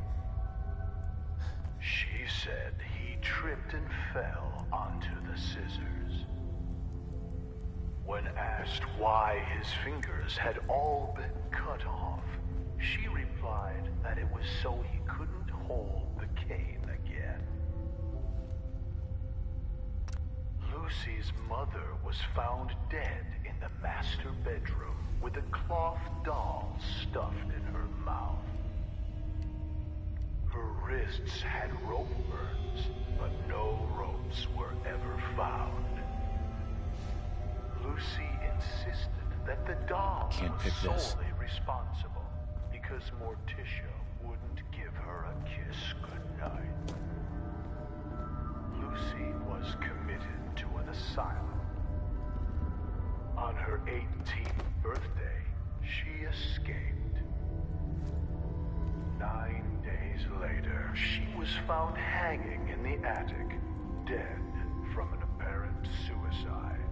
She said he tripped and fell onto the scissors. When asked why his fingers had all been cut off, she replied that it was so he couldn't hold the cane again. Lucy's mother was found dead in the master bedroom with a cloth doll stuffed in her mouth. Her wrists had rope burns, but no ropes were ever found. Lucy insisted that the doll was solely responsible because Morticia wouldn't give her a kiss goodnight. Lucy was committed to an asylum. On her 18th birthday, she escaped. 9 days later, she was found hanging in the attic, dead from an apparent suicide.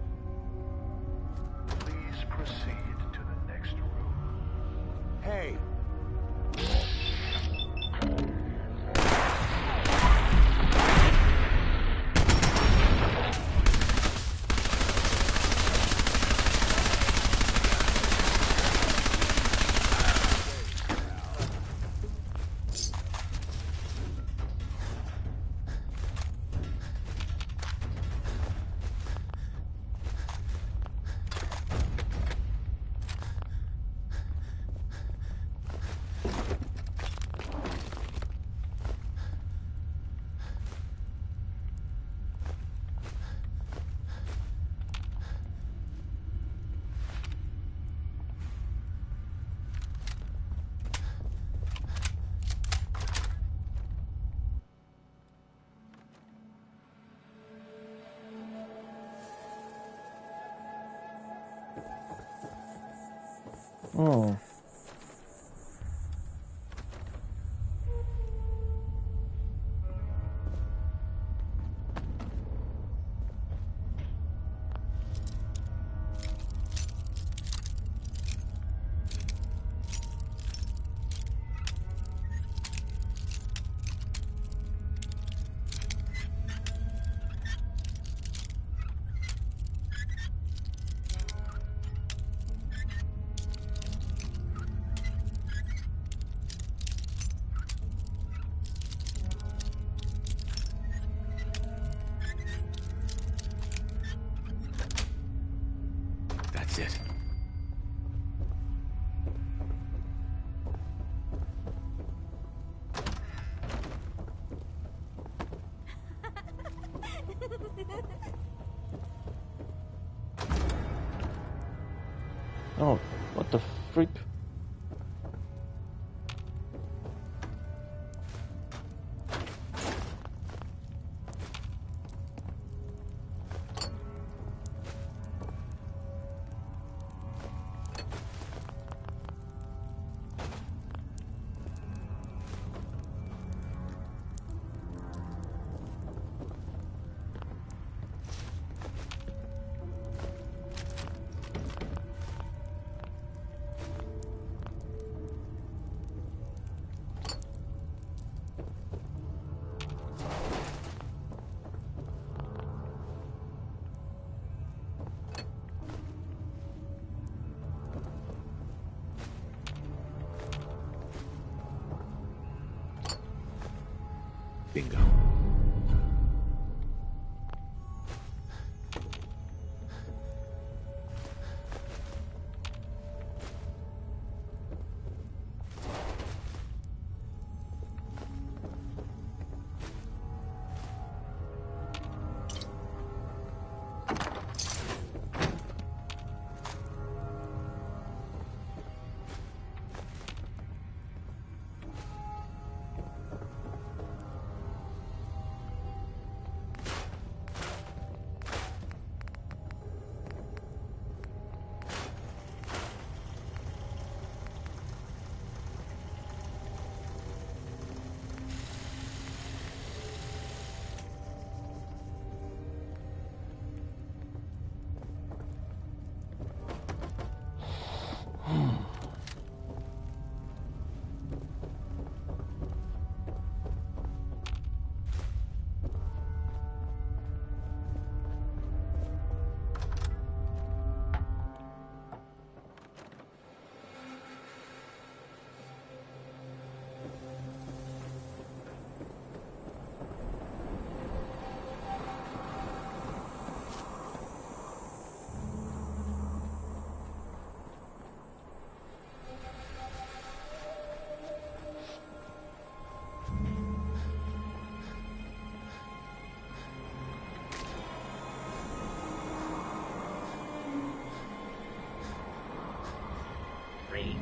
Please proceed to the next room. Hey! Oh. That's it. Oh, what the freak? Bingo.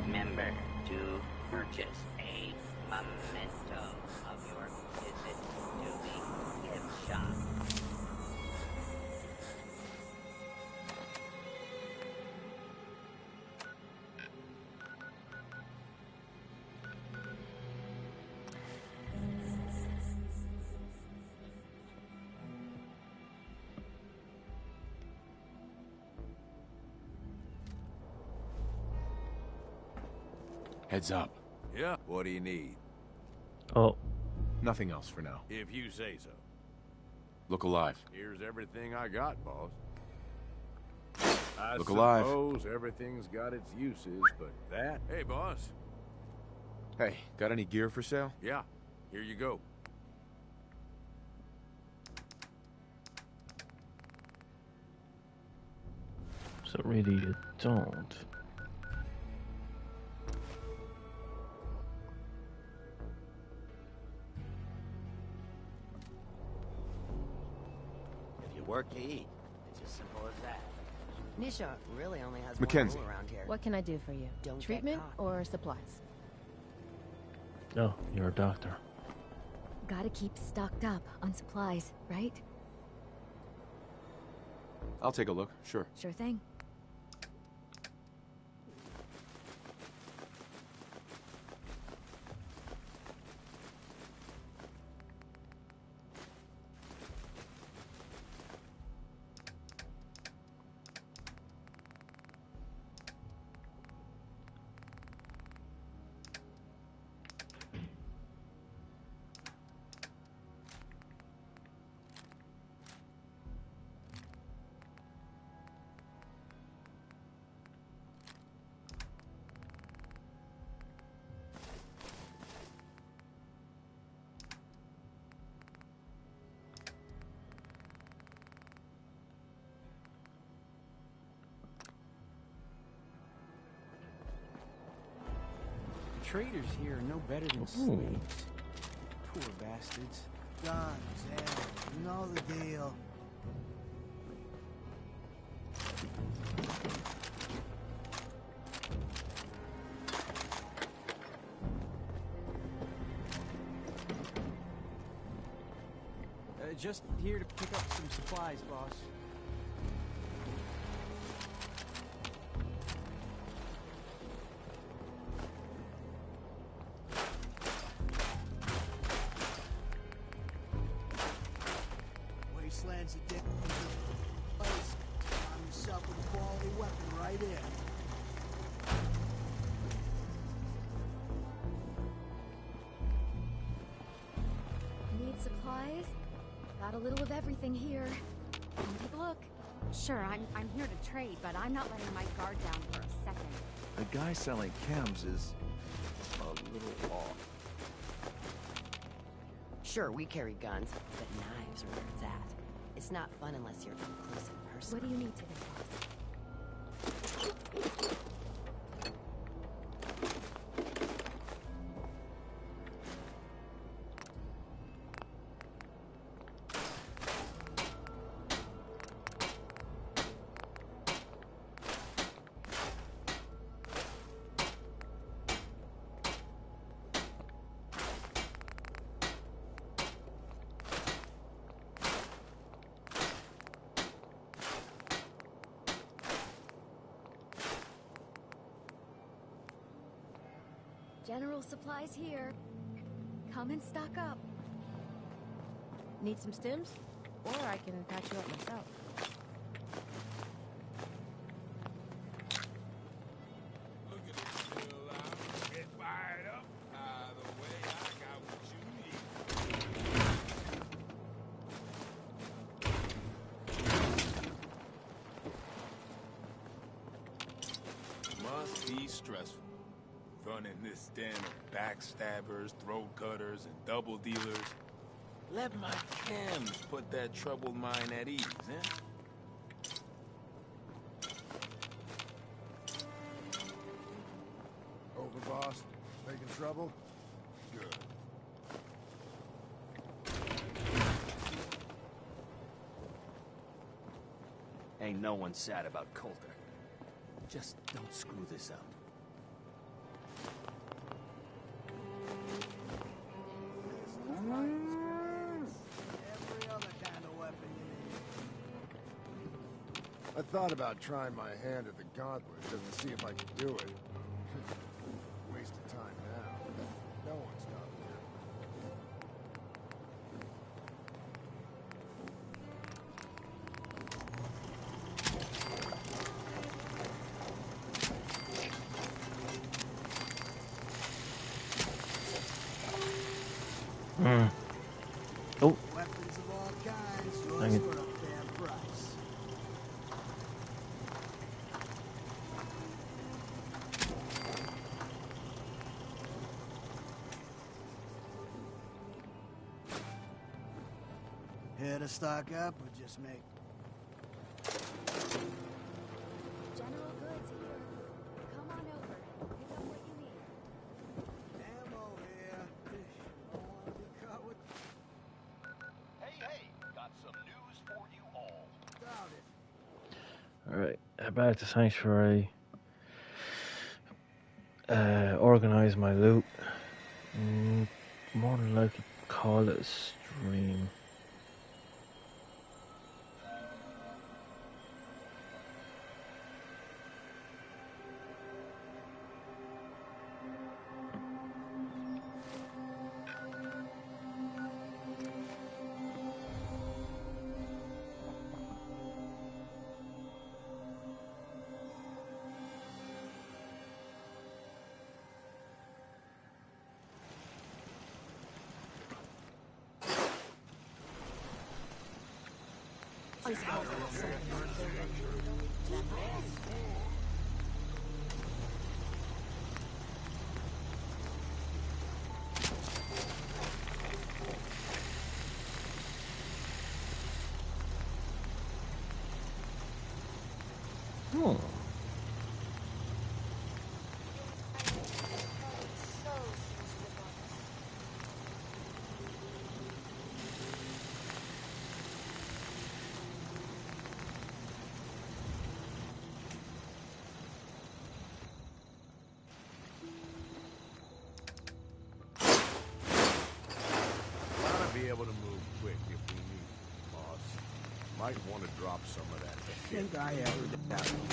Remember to purchase a memento of your visit to the gift shop. Heads up. Yeah, what do you need? Oh. Nothing else for now. If you say so. Look alive. Here's everything I got, boss. Look alive. I suppose everything's got its uses, but that... Hey, boss. Hey, got any gear for sale? Yeah, here you go. So really you don't. If you work, you eat. It's as simple as that. Nisha really only has Mackenzie. one rule around here. What can I do for you? Don't get Treatment caught. or supplies? Oh, you're a doctor. Gotta keep stocked up on supplies, right? I'll take a look, sure. Sure thing. traders here are no better than Ooh. slaves. Poor bastards. Guns, you know the deal. Just here to pick up some supplies, boss. Wasteland's a dick. Find yourself with a quality weapon right here. Need supplies? Got a little of everything here. Come take a look. Sure, I'm here to trade, but I'm not letting my guard down for a second. The guy selling chems is a little off. Sure, we carry guns, but knives are where it's at. It's not fun unless you're up close and personal. What do you need today, boss? General supplies here. Come and stock up. Need some stims? Or I can patch you up myself. Get fired up. Either way, I got what you need. Must be stressful. Running this den of backstabbers, throat cutters, and double dealers. Let my chems put that troubled mind at ease, eh? Over, boss. Making trouble? Good. Ain't no one sad about Coulter. Just don't screw this up. Every other kind of weapon you need. I thought about trying my hand at the gauntlet just to see if I could do it. Waste of time now. No one's got here. Oh. Weapons of all kinds, Dang yours it. for a fair price. Here to stock up or just make... General goods here. Come on over and pick up what you need. Ammo here. Don't want to be caught with... Hey, got some news for you all. Doubt it. Alright, back to Sanctuary. Organize my loot. More than likely call it a stream. So Might want to drop some of that. I think I ever did that one.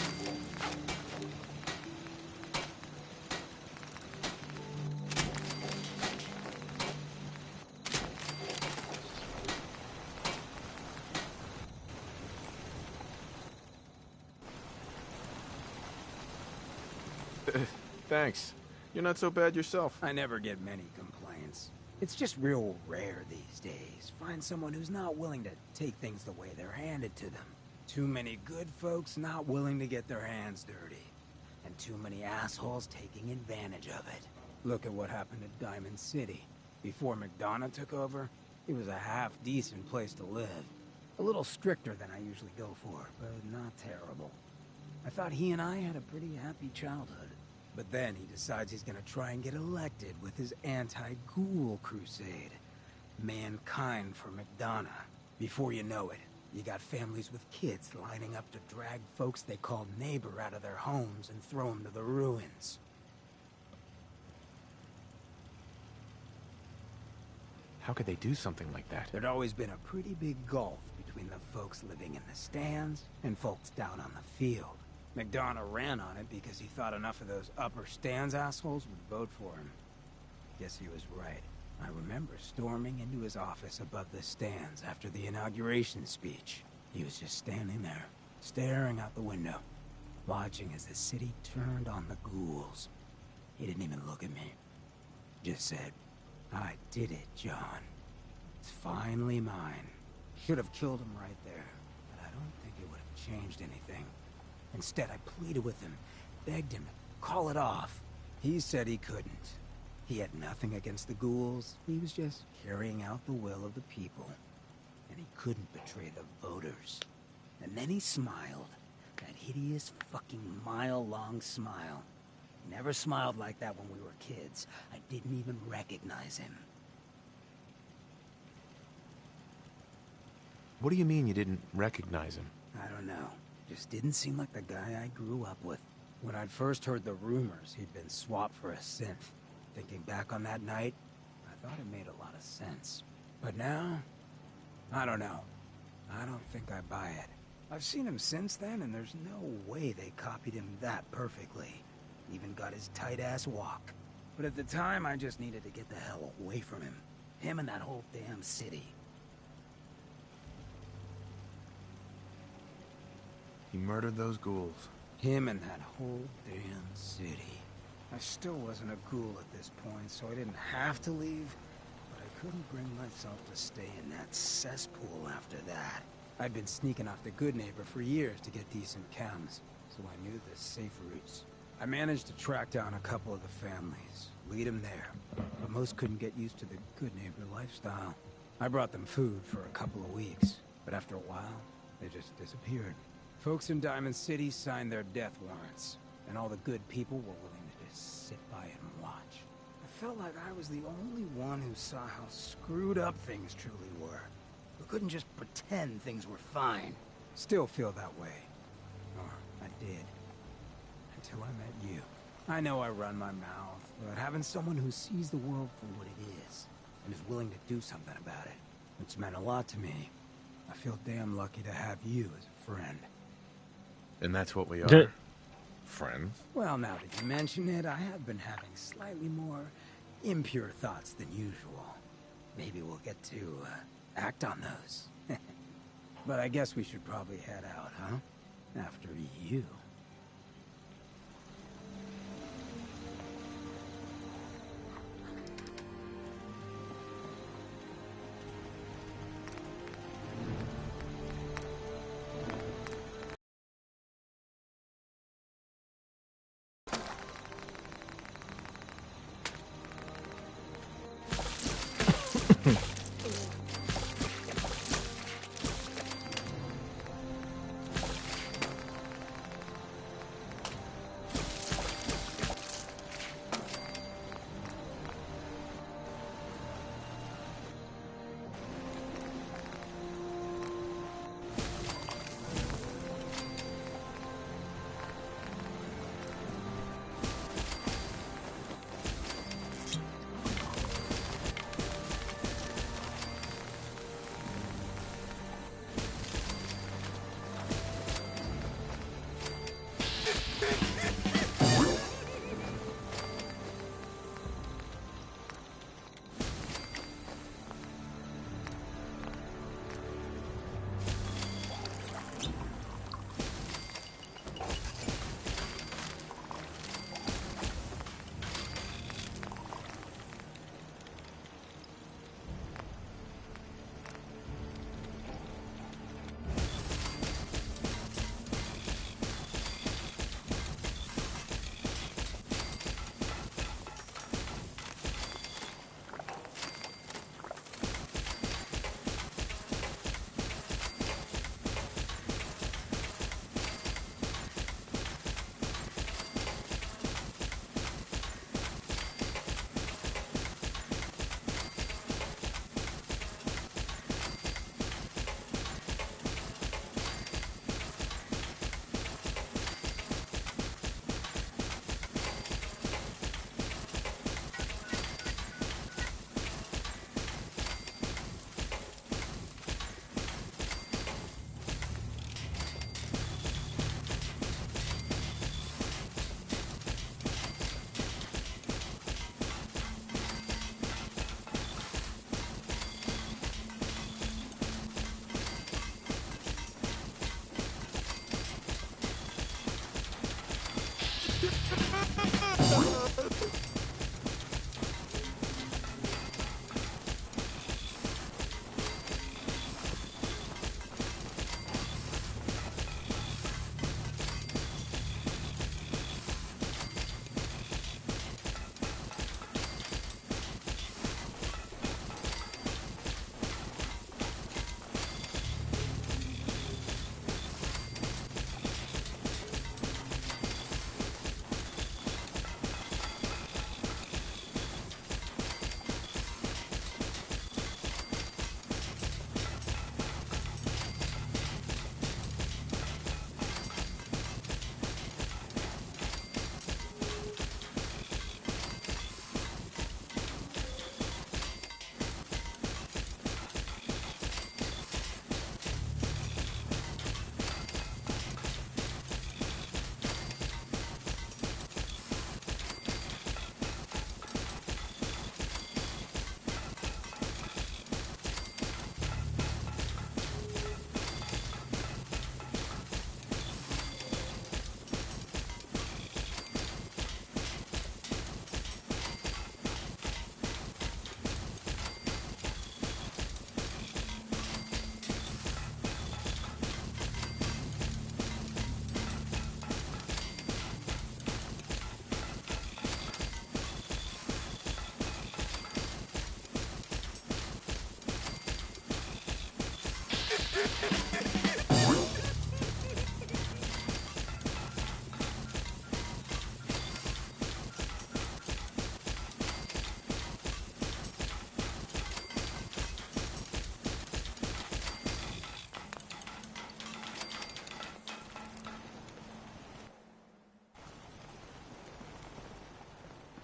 Thanks. You're not so bad yourself. I never get many complaints. It's just real rare these days. Find someone who's not willing to take things the way they're handed to them. Too many good folks not willing to get their hands dirty. And too many assholes taking advantage of it. Look at what happened at Diamond City. Before McDonough took over, it was a half-decent place to live. A little stricter than I usually go for, but not terrible. I thought he and I had a pretty happy childhood. But then he decides he's gonna try and get elected with his anti-ghoul crusade. Mankind for McDonough. Before you know it, you got families with kids lining up to drag folks they call neighbor out of their homes and throw them to the ruins. How could they do something like that? There'd always been a pretty big gulf between the folks living in the stands and folks down on the field. McDonough ran on it because he thought enough of those upper stands assholes would vote for him. Guess he was right. I remember storming into his office above the stands after the inauguration speech. He was just standing there, staring out the window, watching as the city turned on the ghouls. He didn't even look at me. Just said, "I did it, John. It's finally mine." Should have killed him right there, but I don't think it would have changed anything. Instead, I pleaded with him, begged him to call it off. He said he couldn't. He had nothing against the ghouls. He was just carrying out the will of the people. And he couldn't betray the voters. And then he smiled. That hideous fucking mile-long smile. He never smiled like that when we were kids. I didn't even recognize him. What do you mean you didn't recognize him? I don't know. Just didn't seem like the guy I grew up with. When I'd first heard the rumors he'd been swapped for a synth, thinking back on that night, I thought it made a lot of sense. But now, I don't know. I don't think I buy it. I've seen him since then, and there's no way they copied him that perfectly. Even got his tight-ass walk. But at the time, I just needed to get the hell away from him. Him and that whole damn city. He murdered those ghouls. Him and that whole damn city. I still wasn't a ghoul at this point, so I didn't have to leave, but I couldn't bring myself to stay in that cesspool after that. I'd been sneaking off the Good Neighbor for years to get decent chems, so I knew the safe routes. I managed to track down a couple of the families, lead them there, but most couldn't get used to the Good Neighbor lifestyle. I brought them food for a couple of weeks, but after a while, they just disappeared. Folks in Diamond City signed their death warrants, and all the good people were willing to just sit by and watch. I felt like I was the only one who saw how screwed up things truly were. We couldn't just pretend things were fine. Still feel that way. Or I did. Until I met you. I know I run my mouth, but having someone who sees the world for what it is, and is willing to do something about it, it's meant a lot to me. I feel damn lucky to have you as a friend. And that's what we are. Friends? Well, now that you mention it, I have been having slightly more impure thoughts than usual. Maybe we'll get to act on those. But I guess we should probably head out, huh? After you.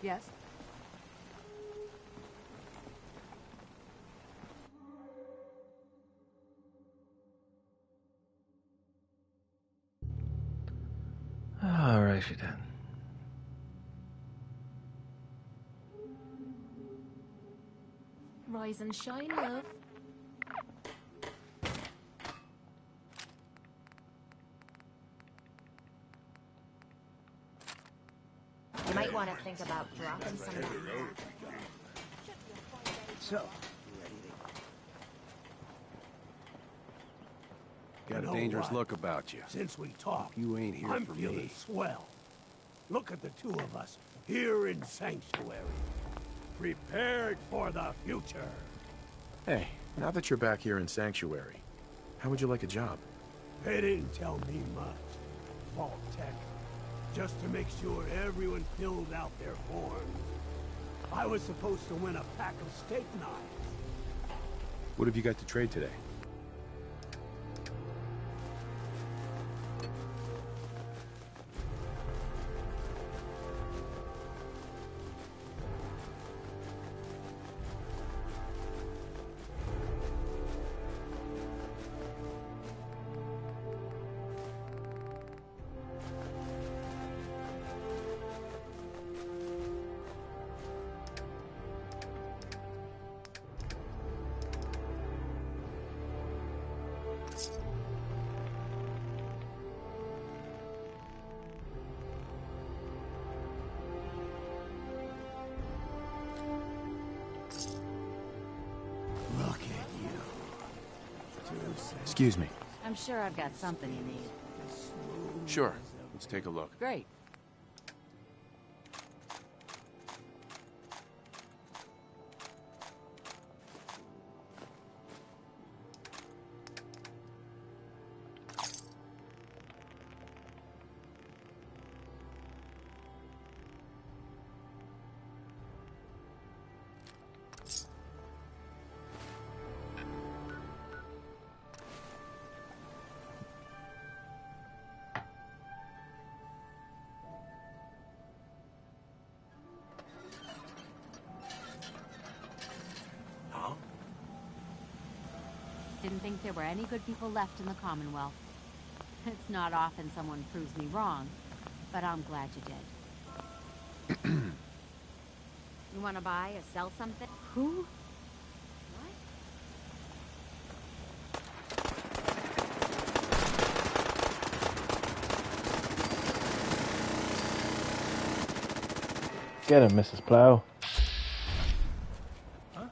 Yes? Alrighty then. Rise and shine, love. You might want to think about dropping some of that. So, Got a dangerous look about you. Since we talked, You ain't here I'm for feeling me. swell. Look at the two of us here in Sanctuary, prepared for the future. Hey, now that you're back here in Sanctuary, how would you like a job? They didn't tell me much. Vault tech. Just to make sure everyone filled out their forms. I was supposed to win a pack of steak knives. What have you got to trade today? Look at you. Excuse me. I'm sure I've got something you need. Sure. Let's take a look. Great. Didn't think there were any good people left in the Commonwealth. It's not often someone proves me wrong, but I'm glad you did. You want to buy or sell something? Who? Get him, Mrs. Plow. Huh?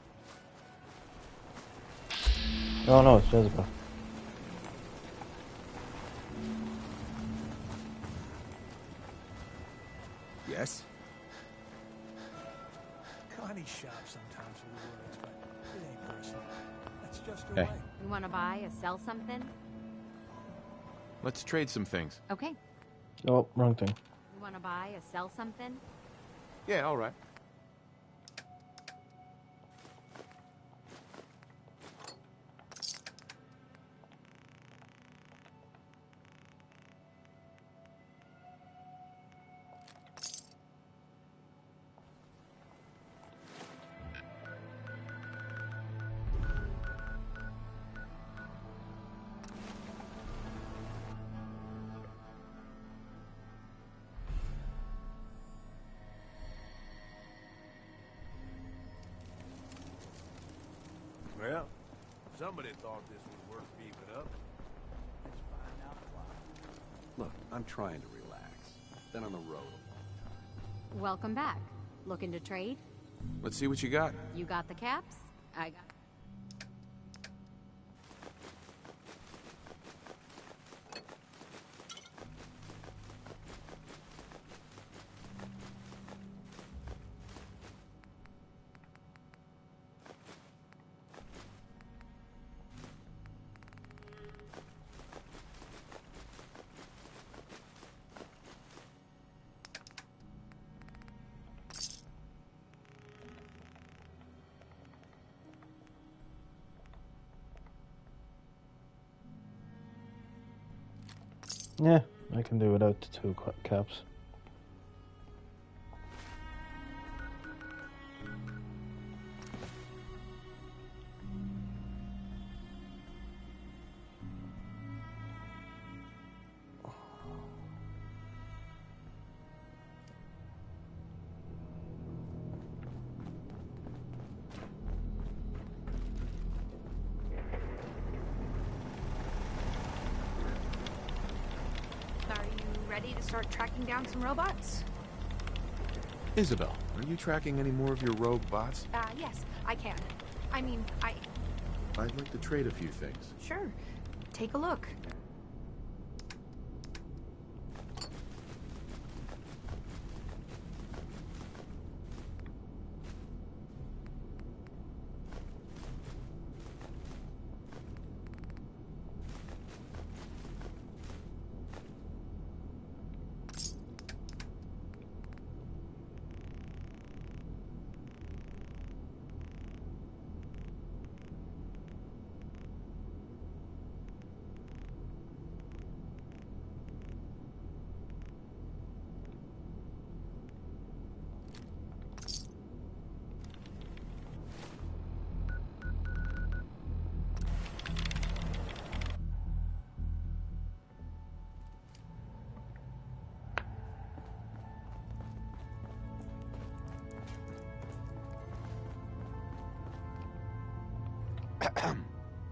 Oh no, it's Jezebel. Yes? Connie shops sometimes with words, but it ain't personal. That's just her Hey. way. You want to buy or sell something? Let's trade some things. Okay. Oh, wrong thing. You want to buy or sell something? Yeah, all right. Well, somebody thought this was worth beefing up. Let's find out why. Look, I'm trying to relax. Been on the road a long time. Welcome back. Looking to trade? Let's see what you got. You got the caps? I got... Yeah, I can do without the two caps. Are you ready to start tracking down some robots? Isabel, are you tracking any more of your rogue bots? Yes, I can. I mean, I'd like to trade a few things. Sure. Take a look.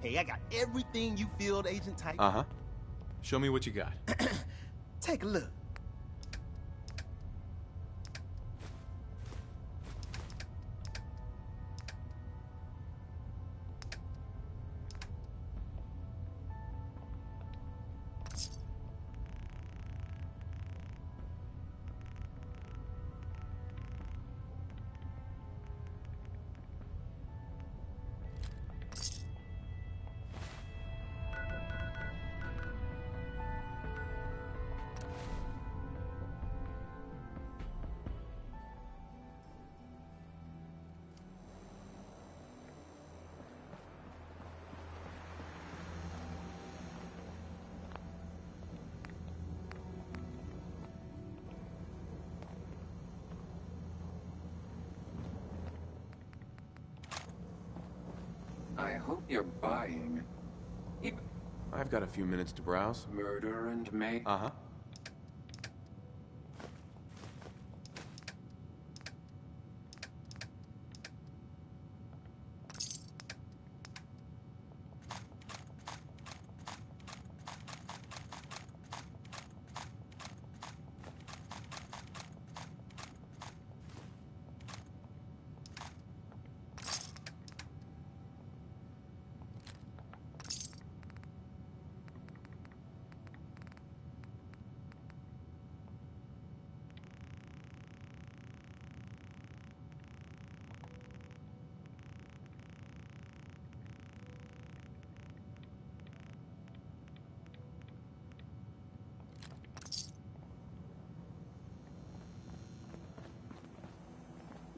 Hey, I got everything you field agent type. Uh-huh. Show me what you got. Take a look. I hope you're buying. I've got a few minutes to browse. Murder and May. Uh-huh.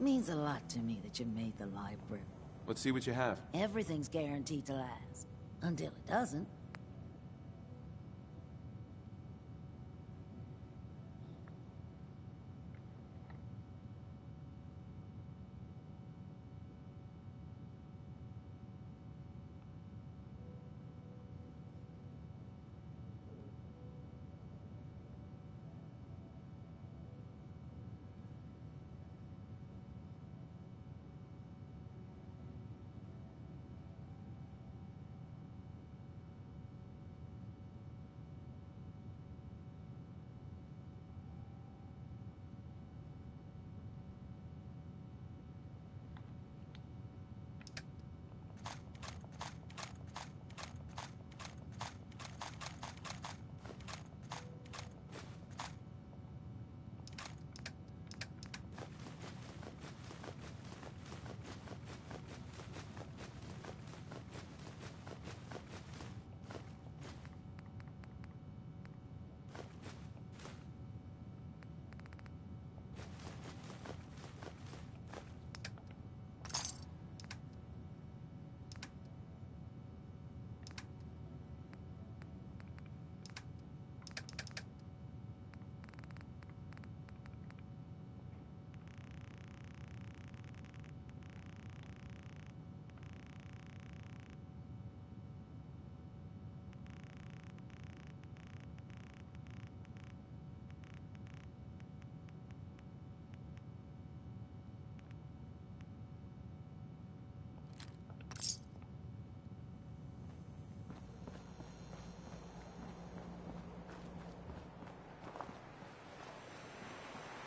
Means a lot to me that you made the library. Let's see what you have. Everything's guaranteed to last. Until it doesn't.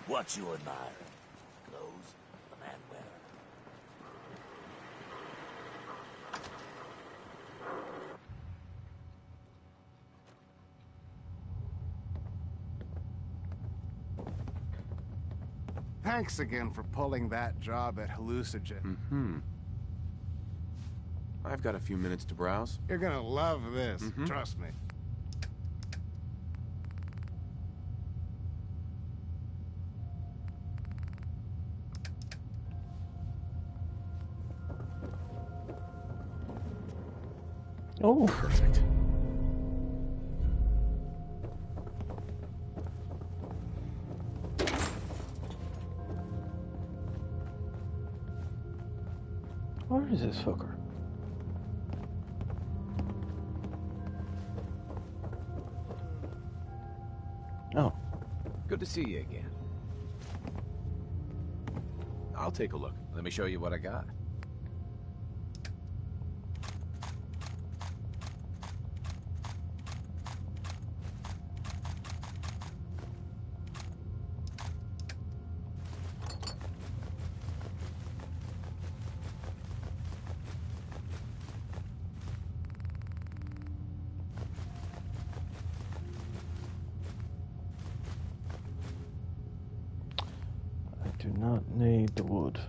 What you admiring? Clothes? The man wearing? Thanks again for pulling that job at Hallucinogen. Mm-hmm. I've got a few minutes to browse. You're gonna love this, trust me. Oh, perfect. Where is this fucker? Oh. Good to see you again. I'll take a look. Let me show you what I got. I do not need the wood.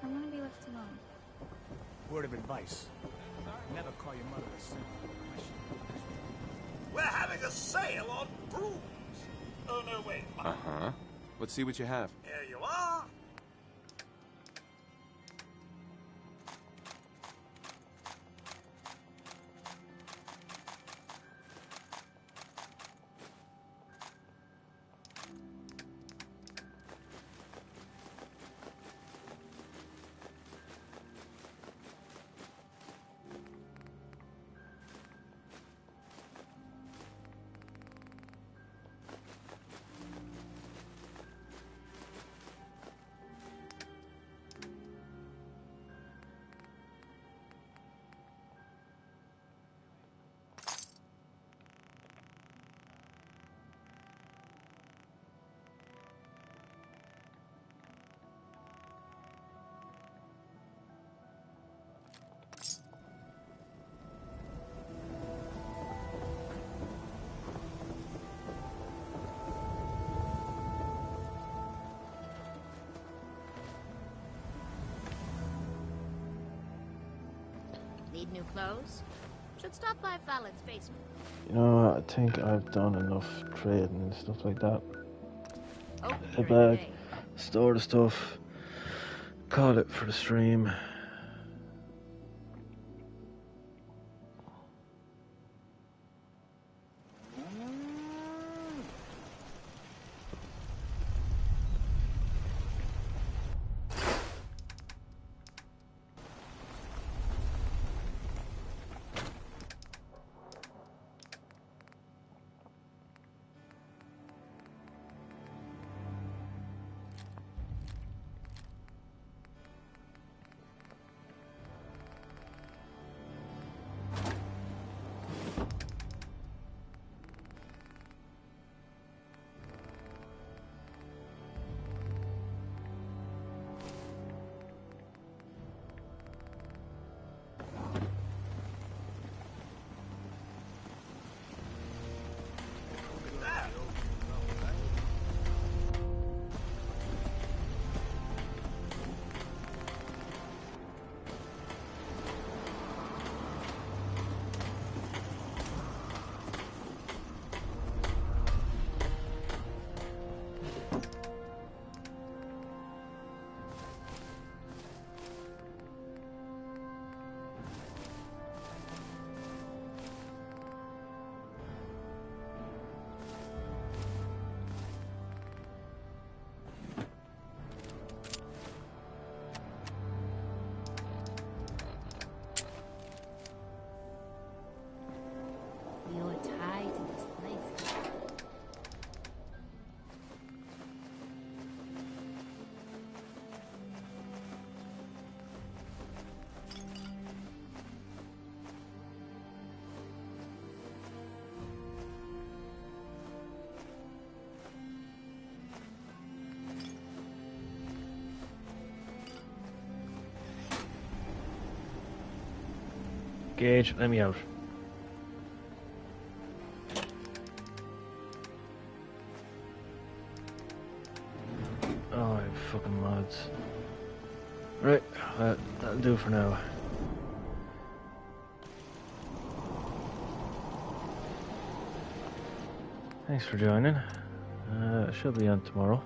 I want to be left alone. Word of advice. Never call your mother a simple question. We're having a sale on brooms. Oh, no, wait. Uh-huh. Let's see what you have. Here you are. Need new clothes? Should stop by Fallon's basement. You know, I think I've done enough trading and stuff like that. Head back, store the stuff, call it for the stream. You're tied to this place. Gage, let me out. Oh, fucking mods. Right, that'll do for now. Thanks for joining. She'll be on tomorrow.